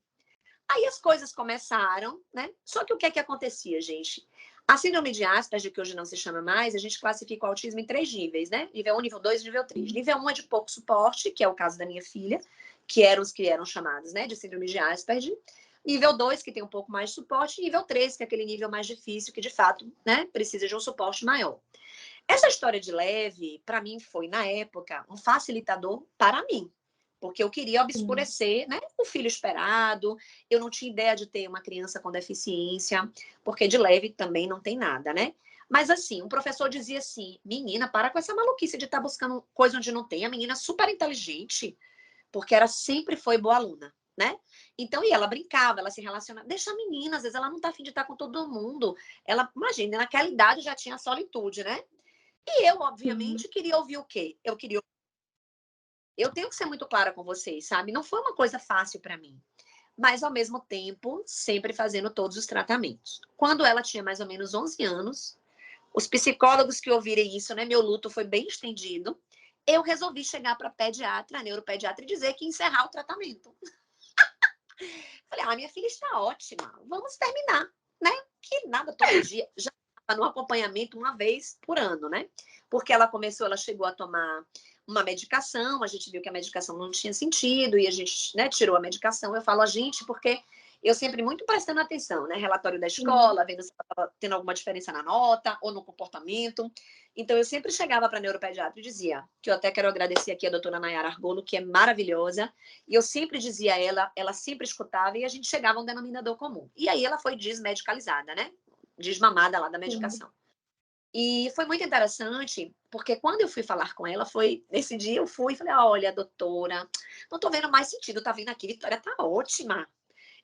Aí as coisas começaram, né? Só que o que é que acontecia, gente? A síndrome de Asperger, que hoje não se chama mais, a gente classifica o autismo em 3 níveis, né? Nível 1, nível 2 e nível 3. Nível 1 é de pouco suporte, que é o caso da minha filha, que eram os que eram chamados, né, de síndrome de Asperger. Nível 2, que tem um pouco mais de suporte. E nível 3, que é aquele nível mais difícil, que de fato, né, precisa de um suporte maior. Essa história de leve, para mim, foi, na época, um facilitador para mim. Porque eu queria obscurecer, né, o filho esperado. Eu não tinha ideia de ter uma criança com deficiência, porque de leve também não tem nada, né? Mas assim, um professor dizia assim: menina, para com essa maluquice de estar buscando coisa onde não tem. A menina é super inteligente, porque ela sempre foi boa aluna, né? Então, e ela brincava, ela se relacionava. Deixa a menina, às vezes ela não tá afim de estar com todo mundo. Ela, imagina, naquela idade já tinha solitude, né? E eu, Sim. obviamente, queria ouvir o quê? Eu tenho que ser muito clara com vocês, sabe? Não foi uma coisa fácil para mim. Mas, ao mesmo tempo, sempre fazendo todos os tratamentos. Quando ela tinha mais ou menos 11 anos, os psicólogos que ouvirem isso, né? Meu luto foi bem estendido. Eu resolvi chegar para a pediatra, a neuropediatra, e dizer que ia encerrar o tratamento. Falei, minha filha está ótima, vamos terminar, né? Que nada, todo dia. Já estava no acompanhamento uma vez por ano, né? Porque ela chegou a tomar uma medicação, a gente viu que a medicação não tinha sentido e a gente, né, tirou a medicação. Eu falo a gente porque eu sempre muito prestando atenção, né? Relatório da Sim. escola, vendo se estava tendo alguma diferença na nota ou no comportamento. Então, eu sempre chegava para a neuropediatra e dizia, que eu até quero agradecer aqui a doutora Nayara Argolo, que é maravilhosa, e eu sempre dizia a ela sempre escutava, e a gente chegava a um denominador comum. E aí ela foi desmedicalizada, né? Desmamada lá da Sim. medicação. E foi muito interessante, porque quando eu fui falar com ela, foi nesse dia eu fui e falei, olha, doutora, não tô vendo mais sentido, tá vindo aqui, Vitória tá ótima.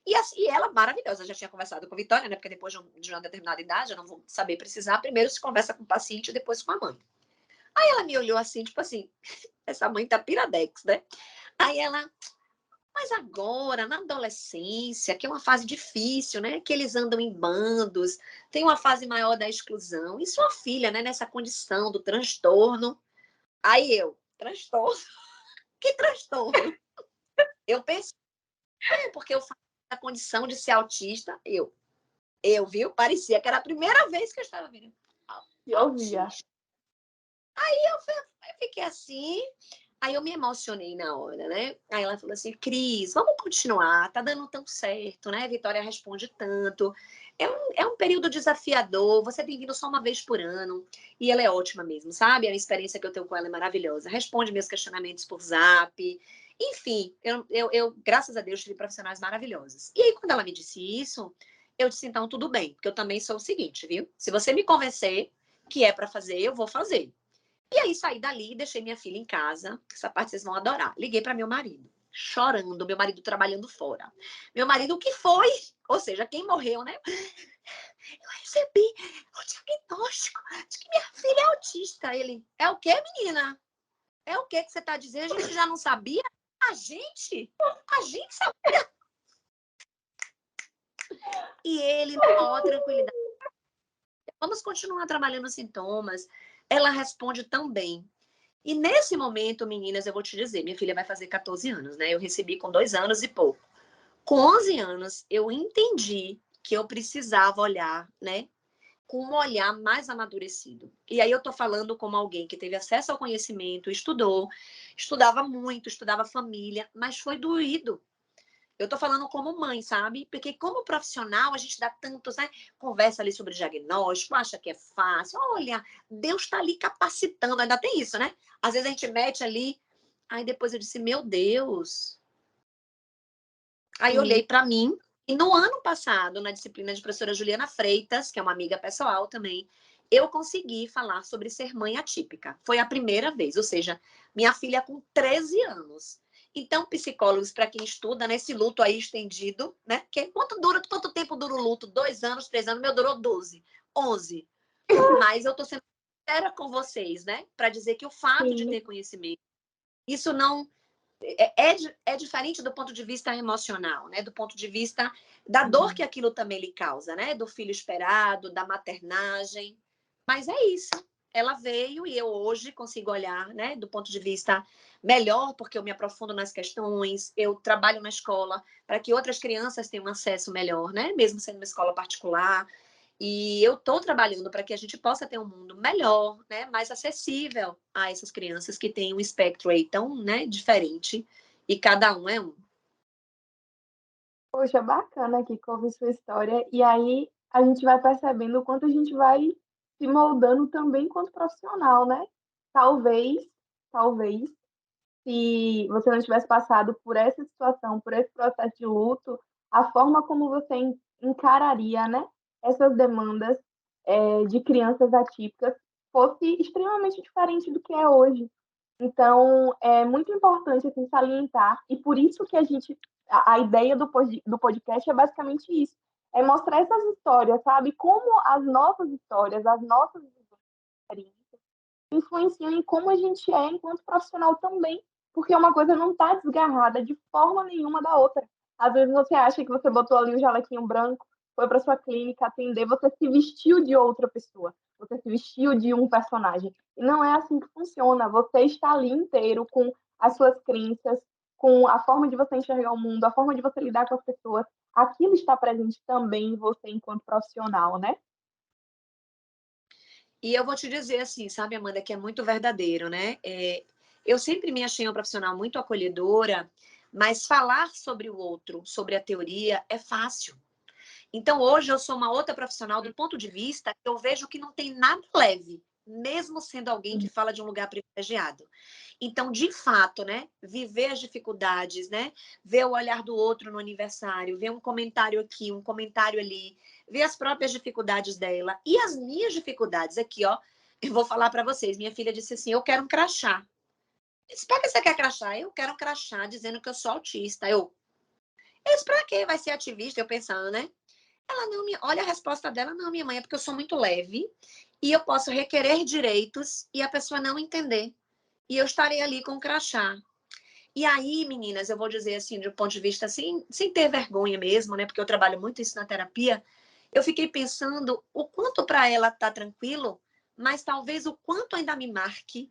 E, assim, ela, maravilhosa, eu já tinha conversado com a Vitória, né? Porque depois de uma determinada idade, eu não vou saber precisar. Primeiro se conversa com o paciente, depois com a mãe. Aí ela me olhou assim, tipo assim, essa mãe tá piradex, né? Aí ela, mas agora, na adolescência, que é uma fase difícil, né? Que eles andam em bandos, tem uma fase maior da exclusão. E sua filha, né? Nessa condição do transtorno. Aí eu, transtorno? Que transtorno? Eu pensei, porque eu falo da condição de ser autista, viu? Parecia que era a primeira vez que eu estava vendo Eu via. autista. Eu fiquei assim, aí eu me emocionei na hora, né? Aí ela falou assim, Cris, vamos continuar, tá dando tão certo, né? A Vitória responde tanto. É um período desafiador, você tem vindo só uma vez por ano, e ela é ótima mesmo, sabe? A experiência que eu tenho com ela é maravilhosa. Responde meus questionamentos por zap. Enfim, eu graças a Deus, tive profissionais maravilhosos. E aí, quando ela me disse isso, eu disse, então, tudo bem, porque eu também sou o seguinte, viu? Se você me convencer que é para fazer, eu vou fazer. E aí saí dali, deixei minha filha em casa. Essa parte vocês vão adorar. Liguei para meu marido, chorando, meu marido trabalhando fora. Meu marido, o que foi? Ou seja, quem morreu, né? Eu recebi o diagnóstico de que minha filha é autista. Ele, é o quê, menina? É o quê que você está dizendo? A gente já não sabia? A gente? A gente sabia. E ele, ó, tranquilidade. Vamos continuar trabalhando os sintomas. Ela responde tão bem. E nesse momento, meninas, eu vou te dizer, minha filha vai fazer 14 anos, né? Eu recebi com 2 anos e pouco. Com 11 anos, eu entendi que eu precisava olhar, né? Com um olhar mais amadurecido. E aí eu tô falando como alguém que teve acesso ao conhecimento, estudava muito, estudava família, mas foi doído. Eu tô falando como mãe, sabe? Porque como profissional, a gente dá tantos, né? Conversa ali sobre diagnóstico, acha que é fácil. Olha, Deus tá ali capacitando. Ainda tem isso, né? Às vezes a gente mete ali. Aí depois eu disse, meu Deus. Aí eu olhei Sim. para mim. E no ano passado, na disciplina de professora Juliana Freitas, que é uma amiga pessoal também, eu consegui falar sobre ser mãe atípica. Foi a primeira vez. Ou seja, minha filha com 13 anos. Então, psicólogos, para quem estuda nesse luto aí estendido, né? Que quanto tempo dura o luto? 2 anos, 3 anos, meu durou 12, 11. Mas eu tô sendo sincera com vocês, né? Para dizer que o fato de ter Sim. conhecimento, isso não é diferente do ponto de vista emocional, né? Do ponto de vista da dor que aquilo também lhe causa, né? Do filho esperado, da maternagem. Mas é isso. Ela veio e eu hoje consigo olhar, né? Do ponto de vista melhor, porque eu me aprofundo nas questões, eu trabalho na escola para que outras crianças tenham acesso melhor, né? Mesmo sendo uma escola particular. E eu estou trabalhando para que a gente possa ter um mundo melhor, né, mais acessível a essas crianças que têm um espectro aí tão, né, diferente e cada um é um. Poxa, bacana aqui que ouve sua história. E aí a gente vai percebendo o quanto a gente vai se moldando também enquanto profissional, né? Talvez, se você não tivesse passado por essa situação, por esse processo de luto, a forma como você encararia, né, essas demandas de crianças atípicas fosse extremamente diferente do que é hoje. Então, é muito importante assim, salientar, e por isso que a ideia do podcast é basicamente isso, é mostrar essas histórias, sabe? Como as nossas histórias, as nossas experiências influenciam em como a gente é enquanto profissional também, porque uma coisa não está desgarrada de forma nenhuma da outra. Às vezes você acha que você botou ali o jalequinho branco, foi para sua clínica atender, você se vestiu de outra pessoa, você se vestiu de um personagem. E não é assim que funciona. Você está ali inteiro com as suas crenças, com a forma de você enxergar o mundo, a forma de você lidar com as pessoas. Aquilo está presente também em você enquanto profissional, né? E eu vou te dizer assim, sabe, Amanda, que é muito verdadeiro, né? Eu sempre me achei uma profissional muito acolhedora, mas falar sobre o outro, sobre a teoria, é fácil. Então, hoje eu sou uma outra profissional do ponto de vista que eu vejo que não tem nada leve, mesmo sendo alguém que fala de um lugar privilegiado. Então, de fato, né, viver as dificuldades, né, ver o olhar do outro no aniversário, ver um comentário aqui, um comentário ali, ver as próprias dificuldades dela e as minhas dificuldades aqui, ó. Eu vou falar para vocês. Minha filha disse assim: "Eu quero um crachá". Eu disse: "Para que você quer crachá?" "Eu quero um crachá dizendo que eu sou autista". Eu disse: "Para que vai ser ativista?" Eu pensando, né? Ela não me. Olha a resposta dela: "Não, minha mãe, é porque eu sou muito leve e eu posso requerer direitos e a pessoa não entender. E eu estarei ali com o crachá". E aí, meninas, eu vou dizer assim, de um ponto de vista assim, sem ter vergonha mesmo, né? Porque eu trabalho muito isso na terapia. Eu fiquei pensando o quanto para ela tá tranquilo, mas talvez o quanto ainda me marque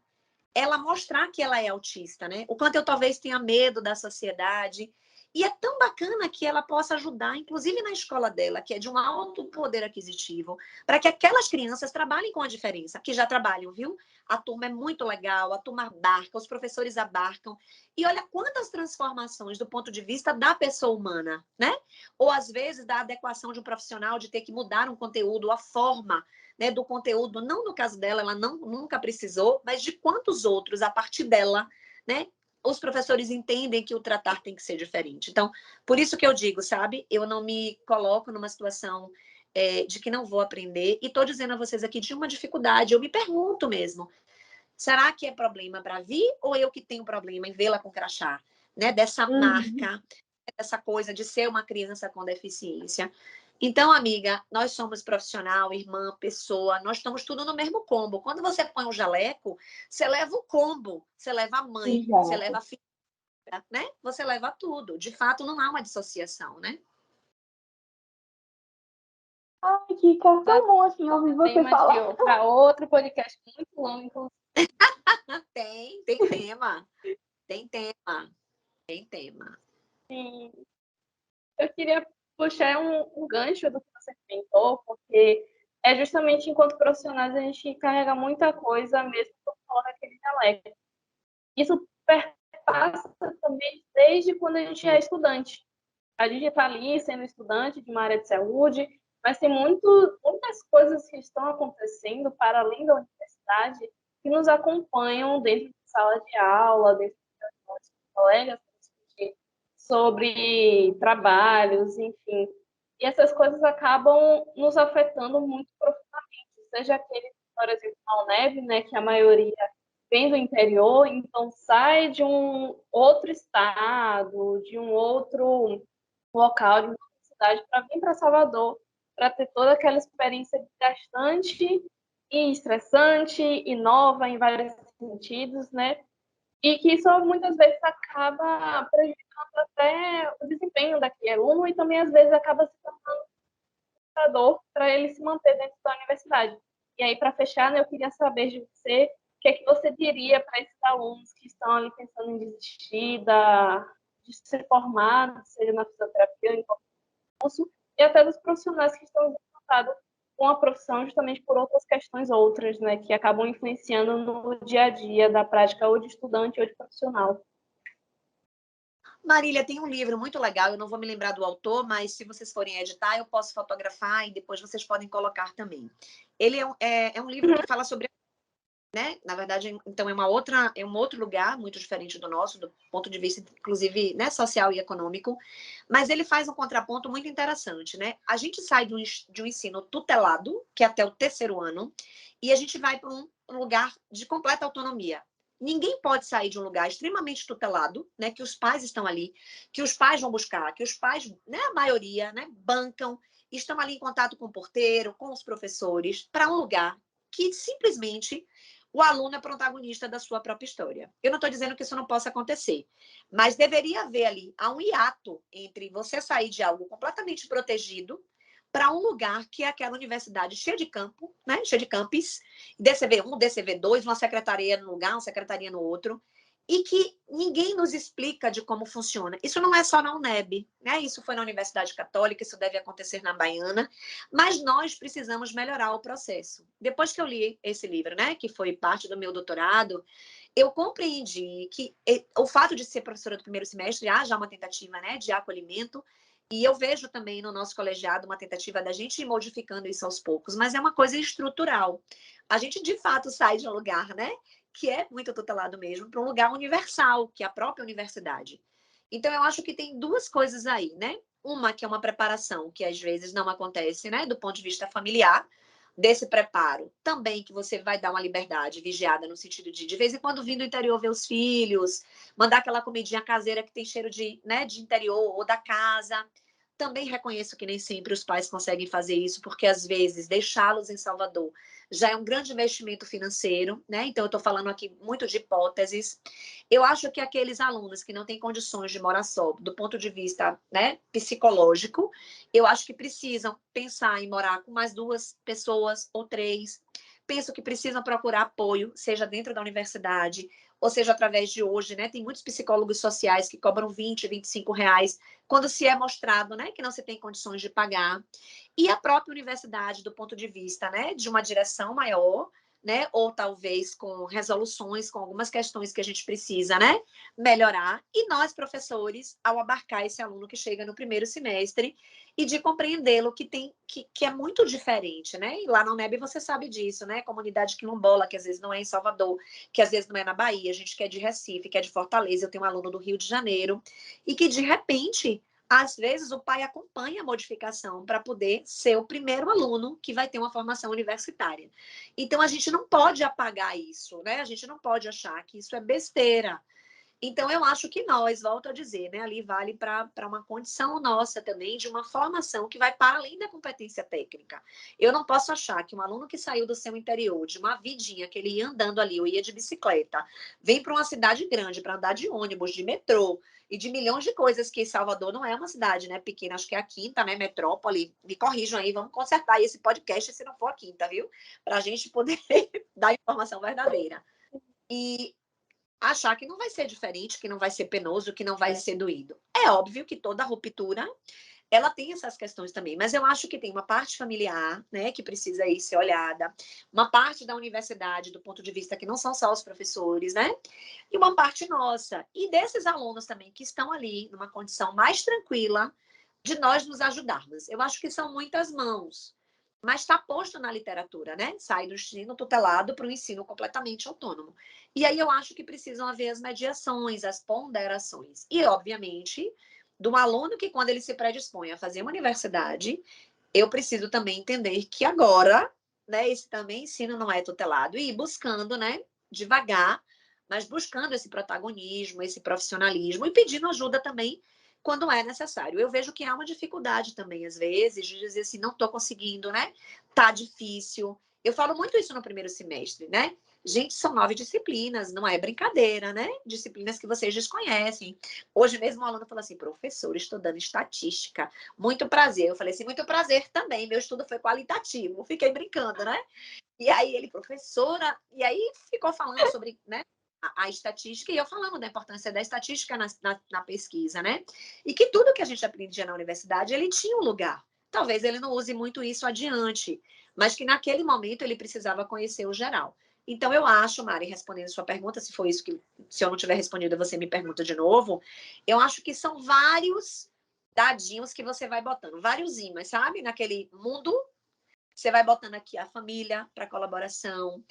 ela mostrar que ela é autista, né? O quanto eu talvez tenha medo da sociedade. E é tão bacana que ela possa ajudar, inclusive na escola dela, que é de um alto poder aquisitivo, para que aquelas crianças trabalhem com a diferença, que já trabalham, viu? A turma é muito legal, a turma abarca, os professores abarcam. E olha quantas transformações do ponto de vista da pessoa humana, né? Ou às vezes da adequação de um profissional de ter que mudar um conteúdo, a forma, né, do conteúdo, não no caso dela, ela nunca precisou, mas de quantos outros, a partir dela, né, os professores entendem que o tratar tem que ser diferente. Então, por isso que eu digo, sabe, eu não me coloco numa situação de que não vou aprender, e estou dizendo a vocês aqui de uma dificuldade, eu me pergunto mesmo, será que é problema para vir, ou eu que tenho problema em vê-la com crachá, né, dessa Uhum. marca, dessa coisa de ser uma criança com deficiência. Então, amiga, nós somos profissional, irmã, pessoa, nós estamos tudo no mesmo combo. Quando você põe um jaleco, você leva o combo, você leva a mãe, você Exato. leva a filha, né? Você leva tudo. De fato, não há uma dissociação, né? Ai, Kika, tão bom assim ouvir você Tema de falar. para outro podcast muito longo, inclusive. Tem tema, tem tema, tem tema. Eu queria puxar um gancho do que você comentou, porque é justamente enquanto profissionais a gente carrega muita coisa, mesmo por falar daquele jaleco. Isso perpassa também desde quando a gente é estudante. A gente está ali sendo estudante de uma área de saúde, mas tem muitas coisas que estão acontecendo para além da universidade que nos acompanham dentro de sala de aula, dentro dos nossos colegas, sobre trabalhos, enfim. E essas coisas acabam nos afetando muito profundamente, seja aquele, por exemplo, na UNEB, né, que a maioria vem do interior, então sai de um outro estado, de um outro local, de uma outra cidade, para vir para Salvador, para ter toda aquela experiência desgastante e estressante e nova em vários sentidos, né? E que isso muitas vezes acaba prejudicando até o desempenho daquele aluno e também às vezes acaba se tornando um limitador para ele se manter dentro da universidade. E aí, para fechar, né, eu queria saber de você o que é que você diria para esses alunos que estão ali pensando em desistir de se formar, seja na fisioterapia, em qualquer curso, e até dos profissionais que estão voltados com a profissão justamente por outras questões outras, né, que acabam influenciando no dia a dia da prática ou de estudante ou de profissional. Marília, tem um livro muito legal, eu não vou me lembrar do autor, mas se vocês forem editar, eu posso fotografar e depois vocês podem colocar também. Ele é um livro que fala sobre, né? Na verdade, então é um outro lugar muito diferente do nosso, do ponto de vista, inclusive, né, social e econômico, mas ele faz um contraponto muito interessante, né? A gente sai de um ensino tutelado, que é até o 3º ano, e a gente vai para um lugar de completa autonomia. Ninguém pode sair de um lugar extremamente tutelado, né, que os pais estão ali, que os pais vão buscar, que os pais, né, a maioria, né, bancam, estão ali em contato com o porteiro, com os professores, para um lugar que simplesmente o aluno é protagonista da sua própria história. Eu não estou dizendo que isso não possa acontecer, mas deveria haver ali um hiato entre você sair de algo completamente protegido para um lugar que é aquela universidade cheia de campo, né? Cheia de campus, DCV1, DCV2, uma secretaria num lugar, uma secretaria no outro, e que ninguém nos explica de como funciona. Isso não é só na UNEB, né? Isso foi na Universidade Católica, isso deve acontecer na Baiana, mas nós precisamos melhorar o processo. Depois que eu li esse livro, né, que foi parte do meu doutorado, eu compreendi que o fato de ser professora do 1º semestre há já uma tentativa, né, de acolhimento, e eu vejo também no nosso colegiado uma tentativa da gente ir modificando isso aos poucos, mas é uma coisa estrutural. A gente, de fato, sai de um lugar, né, que é muito tutelado mesmo, para um lugar universal, que é a própria universidade. Então, eu acho que tem duas coisas aí, né? Uma que é uma preparação, que às vezes não acontece, né, do ponto de vista familiar, desse preparo. Também que você vai dar uma liberdade vigiada, no sentido de vez em quando, vir do interior ver os filhos, mandar aquela comidinha caseira que tem cheiro de, né, de interior ou da casa. Também reconheço que nem sempre os pais conseguem fazer isso, porque às vezes deixá-los em Salvador já é um grande investimento financeiro, né? Então, eu estou falando aqui muito de hipóteses. Eu acho que aqueles alunos que não têm condições de morar só, do ponto de vista, né, psicológico, eu acho que precisam pensar em morar com mais 2 pessoas ou 3. Penso que precisam procurar apoio, seja dentro da universidade, ou seja, através de hoje, né? Tem muitos psicólogos sociais que cobram 20, R$ 25, quando se é mostrado, né, que não se tem condições de pagar. E a própria universidade, do ponto de vista, né, de uma direção maior, né, ou talvez com resoluções, com algumas questões que a gente precisa, né, melhorar. E nós, professores, ao abarcar esse aluno que chega no 1º semestre e de compreendê-lo que é muito diferente, né? E lá na UNEB você sabe disso, né? Comunidade quilombola, que às vezes não é em Salvador, que às vezes não é na Bahia, a gente que é de Recife, que é de Fortaleza, eu tenho um aluno do Rio de Janeiro, e que de repente, às vezes, o pai acompanha a modificação para poder ser o primeiro aluno que vai ter uma formação universitária. Então, a gente não pode apagar isso, né? A gente não pode achar que isso é besteira. Então, eu acho que nós, volto a dizer, né, ali vale para uma condição nossa também de uma formação que vai para além da competência técnica. Eu não posso achar que um aluno que saiu do seu interior, de uma vidinha que ele ia andando ali, ou ia de bicicleta, vem para uma cidade grande para andar de ônibus, de metrô e de milhões de coisas, que Salvador não é uma cidade, né, pequena, acho que é a 5ª, né, metrópole. Me corrijam aí, vamos consertar esse podcast se não for a 5ª, viu? Para a gente poder dar a informação verdadeira. E achar que não vai ser diferente, que não vai ser penoso, que não vai ser doído. É óbvio que toda ruptura, ela tem essas questões também, mas eu acho que tem uma parte familiar, né, que precisa aí ser olhada, uma parte da universidade, do ponto de vista que não são só os professores, né, e uma parte nossa, e desses alunos também que estão ali numa condição mais tranquila de nós nos ajudarmos. Eu acho que são muitas mãos, mas está posto na literatura, né? Sai do ensino tutelado para o ensino completamente autônomo. E aí eu acho que precisam haver as mediações, as ponderações. E, obviamente, do aluno que, quando ele se predispõe a fazer uma universidade, eu preciso também entender que agora, né, esse também ensino não é tutelado, e ir buscando, né, devagar, mas buscando esse protagonismo, esse profissionalismo, e pedindo ajuda também quando é necessário. Eu vejo que há uma dificuldade também, às vezes, de dizer assim, não estou conseguindo, né? Tá difícil. Eu falo muito isso no 1º semestre, né? Gente, são 9 disciplinas, não é brincadeira, né? Disciplinas que vocês desconhecem. Hoje mesmo um aluno falou assim, professor, estudando estatística, muito prazer. Eu falei assim, muito prazer também, meu estudo foi qualitativo. Fiquei brincando, né? E aí ele, professora, e aí ficou falando sobre, né, a estatística, e eu falando da importância da estatística na pesquisa, né? E que tudo que a gente aprendia na universidade, ele tinha um lugar. Talvez ele não use muito isso adiante, mas que naquele momento ele precisava conhecer o geral. Então, eu acho, Mari, respondendo a sua pergunta, se for isso que, se eu não tiver respondido, você me pergunta de novo, eu acho que são vários dadinhos que você vai botando, vários ímãs, sabe? Naquele mundo, você vai botando aqui a família para colaboração,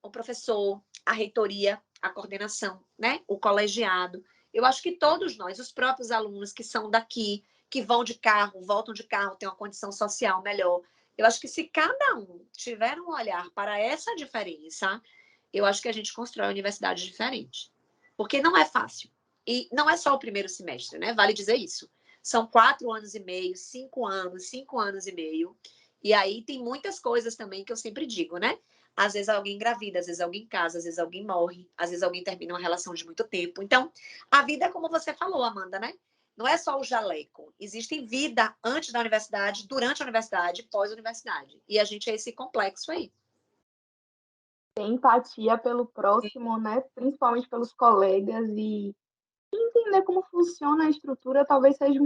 o professor, a reitoria, a coordenação, né? O colegiado. Eu acho que todos nós, os próprios alunos que são daqui, que vão de carro, voltam de carro, têm uma condição social melhor. Eu acho que se cada um tiver um olhar para essa diferença, eu acho que a gente constrói uma universidade diferente. Porque não é fácil. E não é só o primeiro semestre, né? Vale dizer isso. São 4 anos e meio, 5 anos, 5 anos e meio. E aí tem muitas coisas também que eu sempre digo, né? Às vezes alguém engravida, às vezes alguém casa, às vezes alguém morre, às vezes alguém termina uma relação de muito tempo. Então, a vida é como você falou, Amanda, né? Não é só o jaleco. Existe vida antes da universidade, durante a universidade, pós-universidade. E a gente é esse complexo aí. Ter empatia pelo próximo, né? Principalmente pelos colegas e entender como funciona a estrutura talvez seja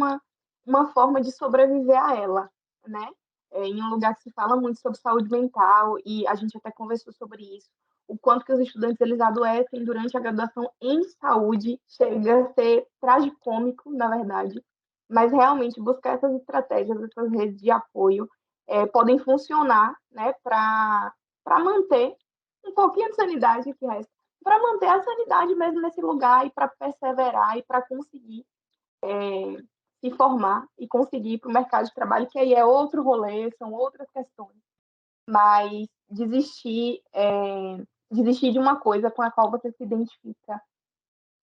uma forma de sobreviver a ela, né? Em um lugar que se fala muito sobre saúde mental, e a gente até conversou sobre isso, o quanto que os estudantes eles adoecem durante a graduação em saúde, chega a ser tragicômico, na verdade, mas realmente buscar essas estratégias, essas redes de apoio, podem funcionar, né, para manter um pouquinho de sanidade que resta para manter a sanidade mesmo nesse lugar e para perseverar e para conseguir se formar e conseguir ir para o mercado de trabalho, que aí é outro rolê, são outras questões. Mas desistir de uma coisa com a qual você se identifica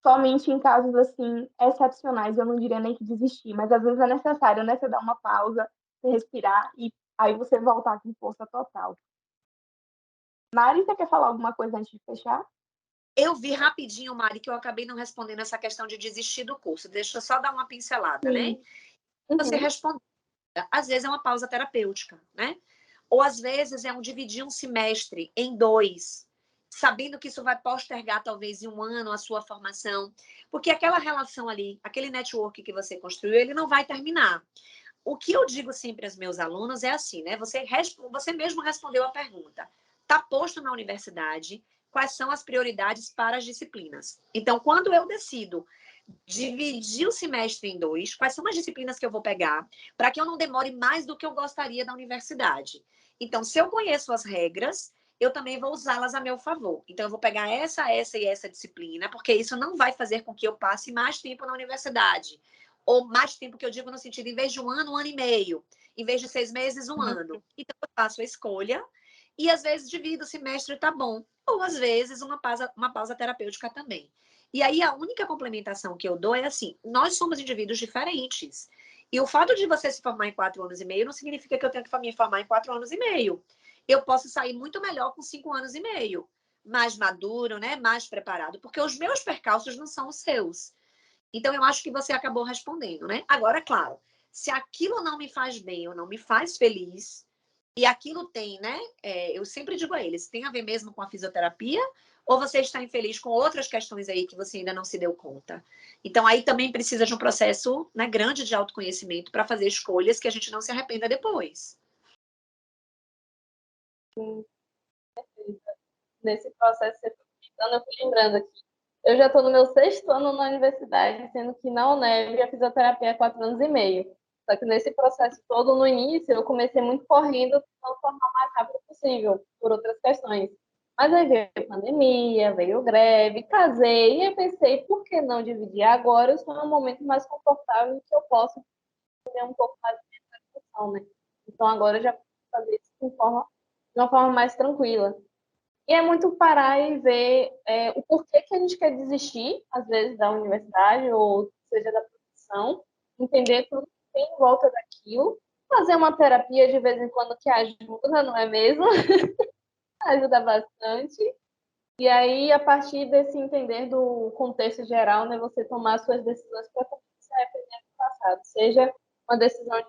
somente em casos assim excepcionais, eu não diria nem que desistir, mas às vezes é necessário, né? Você dar uma pausa, você respirar e aí você voltar com força total. Mari, você quer falar alguma coisa antes de fechar? Eu vi rapidinho, Mari, que eu acabei não respondendo essa questão de desistir do curso. Deixa eu só dar uma pincelada, né? Você respondeu. Às vezes é uma pausa terapêutica, né? Ou às vezes é um dividir um semestre em 2, sabendo que isso vai postergar talvez em 1 ano a sua formação, porque aquela relação ali, aquele network que você construiu, ele não vai terminar. O que eu digo sempre aos meus alunos é assim, né? Você mesmo respondeu a pergunta. Está posto na universidade quais são as prioridades para as disciplinas. Então, quando eu decido dividir o semestre em 2, quais são as disciplinas que eu vou pegar, para que eu não demore mais do que eu gostaria da universidade. Então, se eu conheço as regras, eu também vou usá-las a meu favor. Então, eu vou pegar essa e essa disciplina, porque isso não vai fazer com que eu passe mais tempo na universidade. Ou mais tempo que eu digo no sentido, em vez de 1 ano, 1 ano e meio. Em vez de 6 meses, 1 ano. Então, eu faço a escolha e, às vezes, divido o semestre, tá bom. Ou, às vezes, uma pausa terapêutica também. E aí, a única complementação que eu dou é assim, nós somos indivíduos diferentes. E o fato de você se formar em 4 anos e meio não significa que eu tenho que me formar em 4 anos e meio. Eu posso sair muito melhor com 5 anos e meio. Mais maduro, né? Mais preparado. Porque os meus percalços não são os seus. Então, eu acho que você acabou respondendo, né? Agora, claro, se aquilo não me faz bem ou não me faz feliz, e aquilo tem, né? Eu sempre digo a eles, tem a ver mesmo com a fisioterapia ou você está infeliz com outras questões aí que você ainda não se deu conta? Então, aí também precisa de um processo, né, grande de autoconhecimento para fazer escolhas que a gente não se arrependa depois. Nesse processo que você está explicando, eu fui lembrando aqui. Eu já estou no meu 6º ano na universidade, sendo que na UNEV a fisioterapia é 4 anos e meio. Só que nesse processo todo, no início, eu comecei muito correndo, tentando formar o mais rápido possível, por outras questões. Mas aí veio a pandemia, veio greve, casei, e eu pensei, por que não dividir agora? Eu estou num momento mais confortável em que eu posso ter um pouco mais de discussão, né? Então agora eu já posso fazer isso de uma forma mais tranquila. E é muito parar e ver o porquê que a gente quer desistir, às vezes, da universidade, ou seja, da profissão, entender tudo que tem em volta daquilo, fazer uma terapia de vez em quando que ajuda, não é mesmo? Ajuda bastante. E aí, a partir desse entender do contexto geral, né, você tomar suas decisões para também se arrepender do passado. Seja uma decisão de,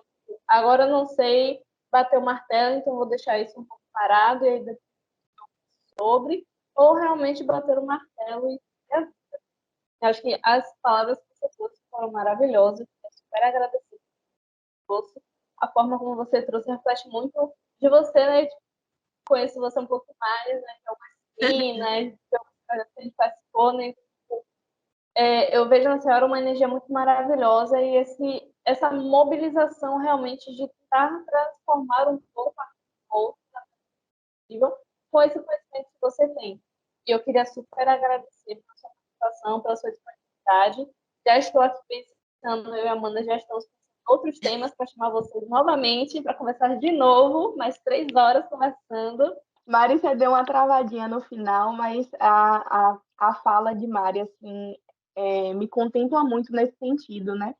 agora eu não sei bater o martelo, então vou deixar isso um pouco parado, e aí sobre, ou realmente bater o martelo e a vida. Acho que as palavras que você trouxe foram maravilhosas, eu super agradecida. A forma como você trouxe reflete muito de você, né? conheço você um pouco mais, né? Que é uma menina, que a gente participou, né? Eu vejo na senhora uma energia muito maravilhosa e essa mobilização realmente de tentar transformar um pouco a outra com esse conhecimento que você tem. E eu queria super agradecer pela sua participação, pela sua disponibilidade. Já estou aqui pensando, eu e a Amanda já estamos pensando em outros temas para chamar vocês novamente, para conversar de novo, mais 3 horas conversando. Mari, você deu uma travadinha no final, mas a fala de Mari, assim, me contempla muito nesse sentido, né?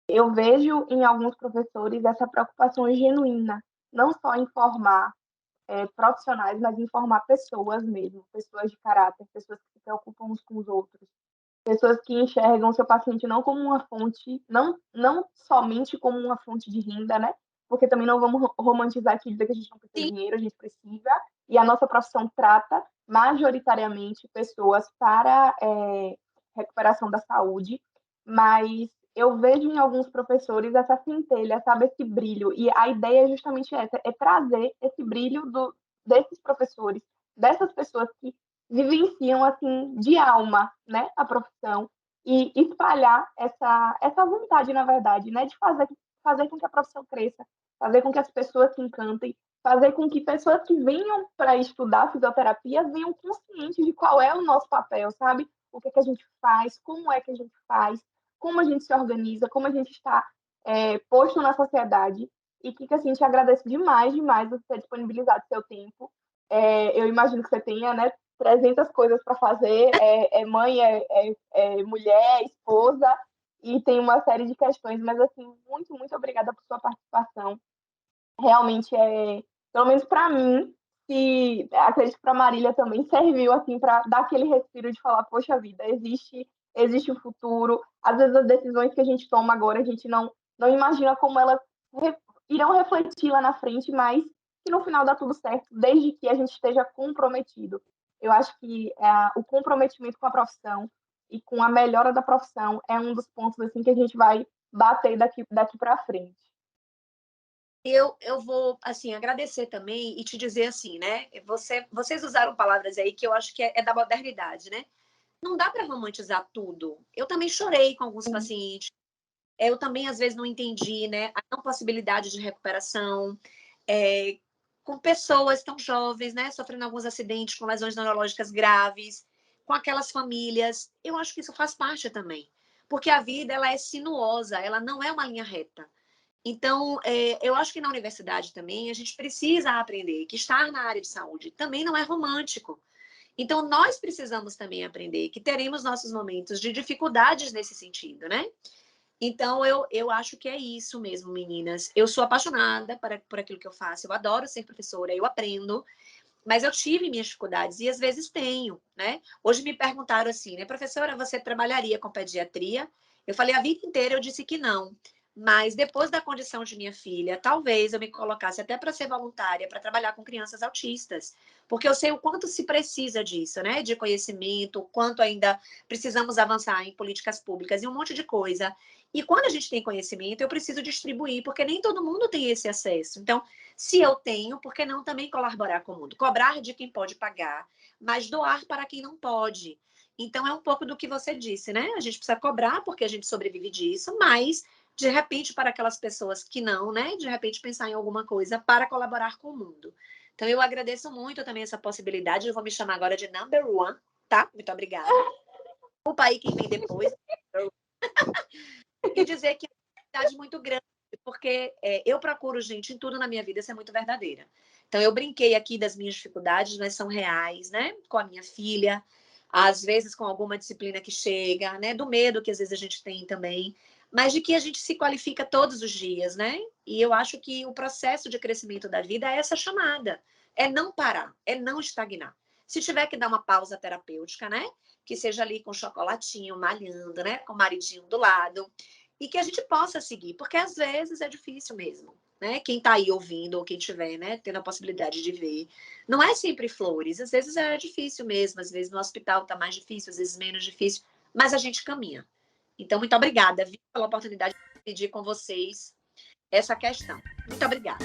Eu vejo em alguns professores essa preocupação genuína, não só em formar profissionais, mas em formar pessoas mesmo, pessoas de caráter, pessoas que se preocupam uns com os outros, pessoas que enxergam o seu paciente não como uma fonte, não somente como uma fonte de renda, né? Porque também não vamos romantizar aqui e dizer que a gente não precisa de dinheiro, a gente precisa, e a nossa profissão trata majoritariamente pessoas para recuperação da saúde, mas eu vejo em alguns professores essa centelha, sabe, esse brilho, e a ideia é justamente essa, é trazer esse brilho desses professores, dessas pessoas que vivenciam assim de alma, né, a profissão e espalhar essa vontade, na verdade, né, de fazer com que a profissão cresça, fazer com que as pessoas se encantem, fazer com que pessoas que venham para estudar fisioterapia venham conscientes de qual é o nosso papel, sabe? O que é que a gente faz, como é que a gente faz, como a gente se organiza, como a gente está posto na sociedade e que assim, te agradeço demais, demais você ter disponibilizado seu tempo. Eu imagino que você tenha, né, 300 coisas para fazer, mãe, mulher, esposa, e tem uma série de questões, mas assim, muito, muito obrigada por sua participação. Realmente pelo menos para mim, e acredito que para Marília também serviu assim para dar aquele respiro de falar, poxa vida, existe o futuro. Às vezes as decisões que a gente toma agora, a gente não imagina como elas irão refletir lá na frente, mas que no final dá tudo certo, desde que a gente esteja comprometido. Eu acho que o comprometimento com a profissão e com a melhora da profissão é um dos pontos assim que a gente vai bater daqui para frente. Eu vou, assim, agradecer também e te dizer assim, né? Vocês usaram palavras aí que eu acho que é da modernidade, né? Não dá para romantizar tudo. Eu também chorei com alguns pacientes. Eu também, às vezes, não entendi, né? A não possibilidade de recuperação. Com pessoas tão jovens, né? Sofrendo alguns acidentes, com lesões neurológicas graves, com aquelas famílias. Eu acho que isso faz parte também. Porque a vida, ela é sinuosa, ela não é uma linha reta. Então, eu acho que na universidade também a gente precisa aprender que estar na área de saúde também não é romântico. Então, nós precisamos também aprender que teremos nossos momentos de dificuldades nesse sentido, né? Então, eu acho que é isso mesmo, meninas. Eu sou apaixonada por aquilo que eu faço, eu adoro ser professora, eu aprendo, mas eu tive minhas dificuldades e às vezes tenho, né? Hoje me perguntaram assim, né, professora, você trabalharia com pediatria? Eu falei a vida inteira, eu disse que não. Mas depois da condição de minha filha, talvez eu me colocasse até para ser voluntária, para trabalhar com crianças autistas, porque eu sei o quanto se precisa disso, né? De conhecimento, o quanto ainda precisamos avançar em políticas públicas e um monte de coisa. E quando a gente tem conhecimento, eu preciso distribuir, porque nem todo mundo tem esse acesso. Então, se eu tenho, por que não também colaborar com o mundo? Cobrar de quem pode pagar, mas doar para quem não pode. Então, é um pouco do que você disse, né? A gente precisa cobrar porque a gente sobrevive disso, mas de repente, para aquelas pessoas que não, né? De repente, pensar em alguma coisa para colaborar com o mundo. Então, eu agradeço muito também essa possibilidade. Eu vou me chamar agora de number one, tá? Muito obrigada. Desculpa aí quem vem depois. E dizer que é uma verdade muito grande, porque eu procuro, gente, em tudo na minha vida ser muito verdadeira. Então, eu brinquei aqui das minhas dificuldades, mas são reais, né? Com a minha filha, às vezes com alguma disciplina que chega, né? Do medo que às vezes a gente tem também, mas de que a gente se qualifica todos os dias, né? E eu acho que o processo de crescimento da vida é essa chamada, é não parar, é não estagnar. Se tiver que dar uma pausa terapêutica, né? Que seja ali com chocolatinho, malhando, né? Com o maridinho do lado. E que a gente possa seguir, porque às vezes é difícil mesmo, né? Quem está aí ouvindo, ou quem estiver, né, tendo a possibilidade de ver, não é sempre flores, às vezes é difícil mesmo, às vezes no hospital está mais difícil, às vezes menos difícil, mas a gente caminha. Então, muito obrigada, Vicky, pela oportunidade de dividir com vocês essa questão. Muito obrigada.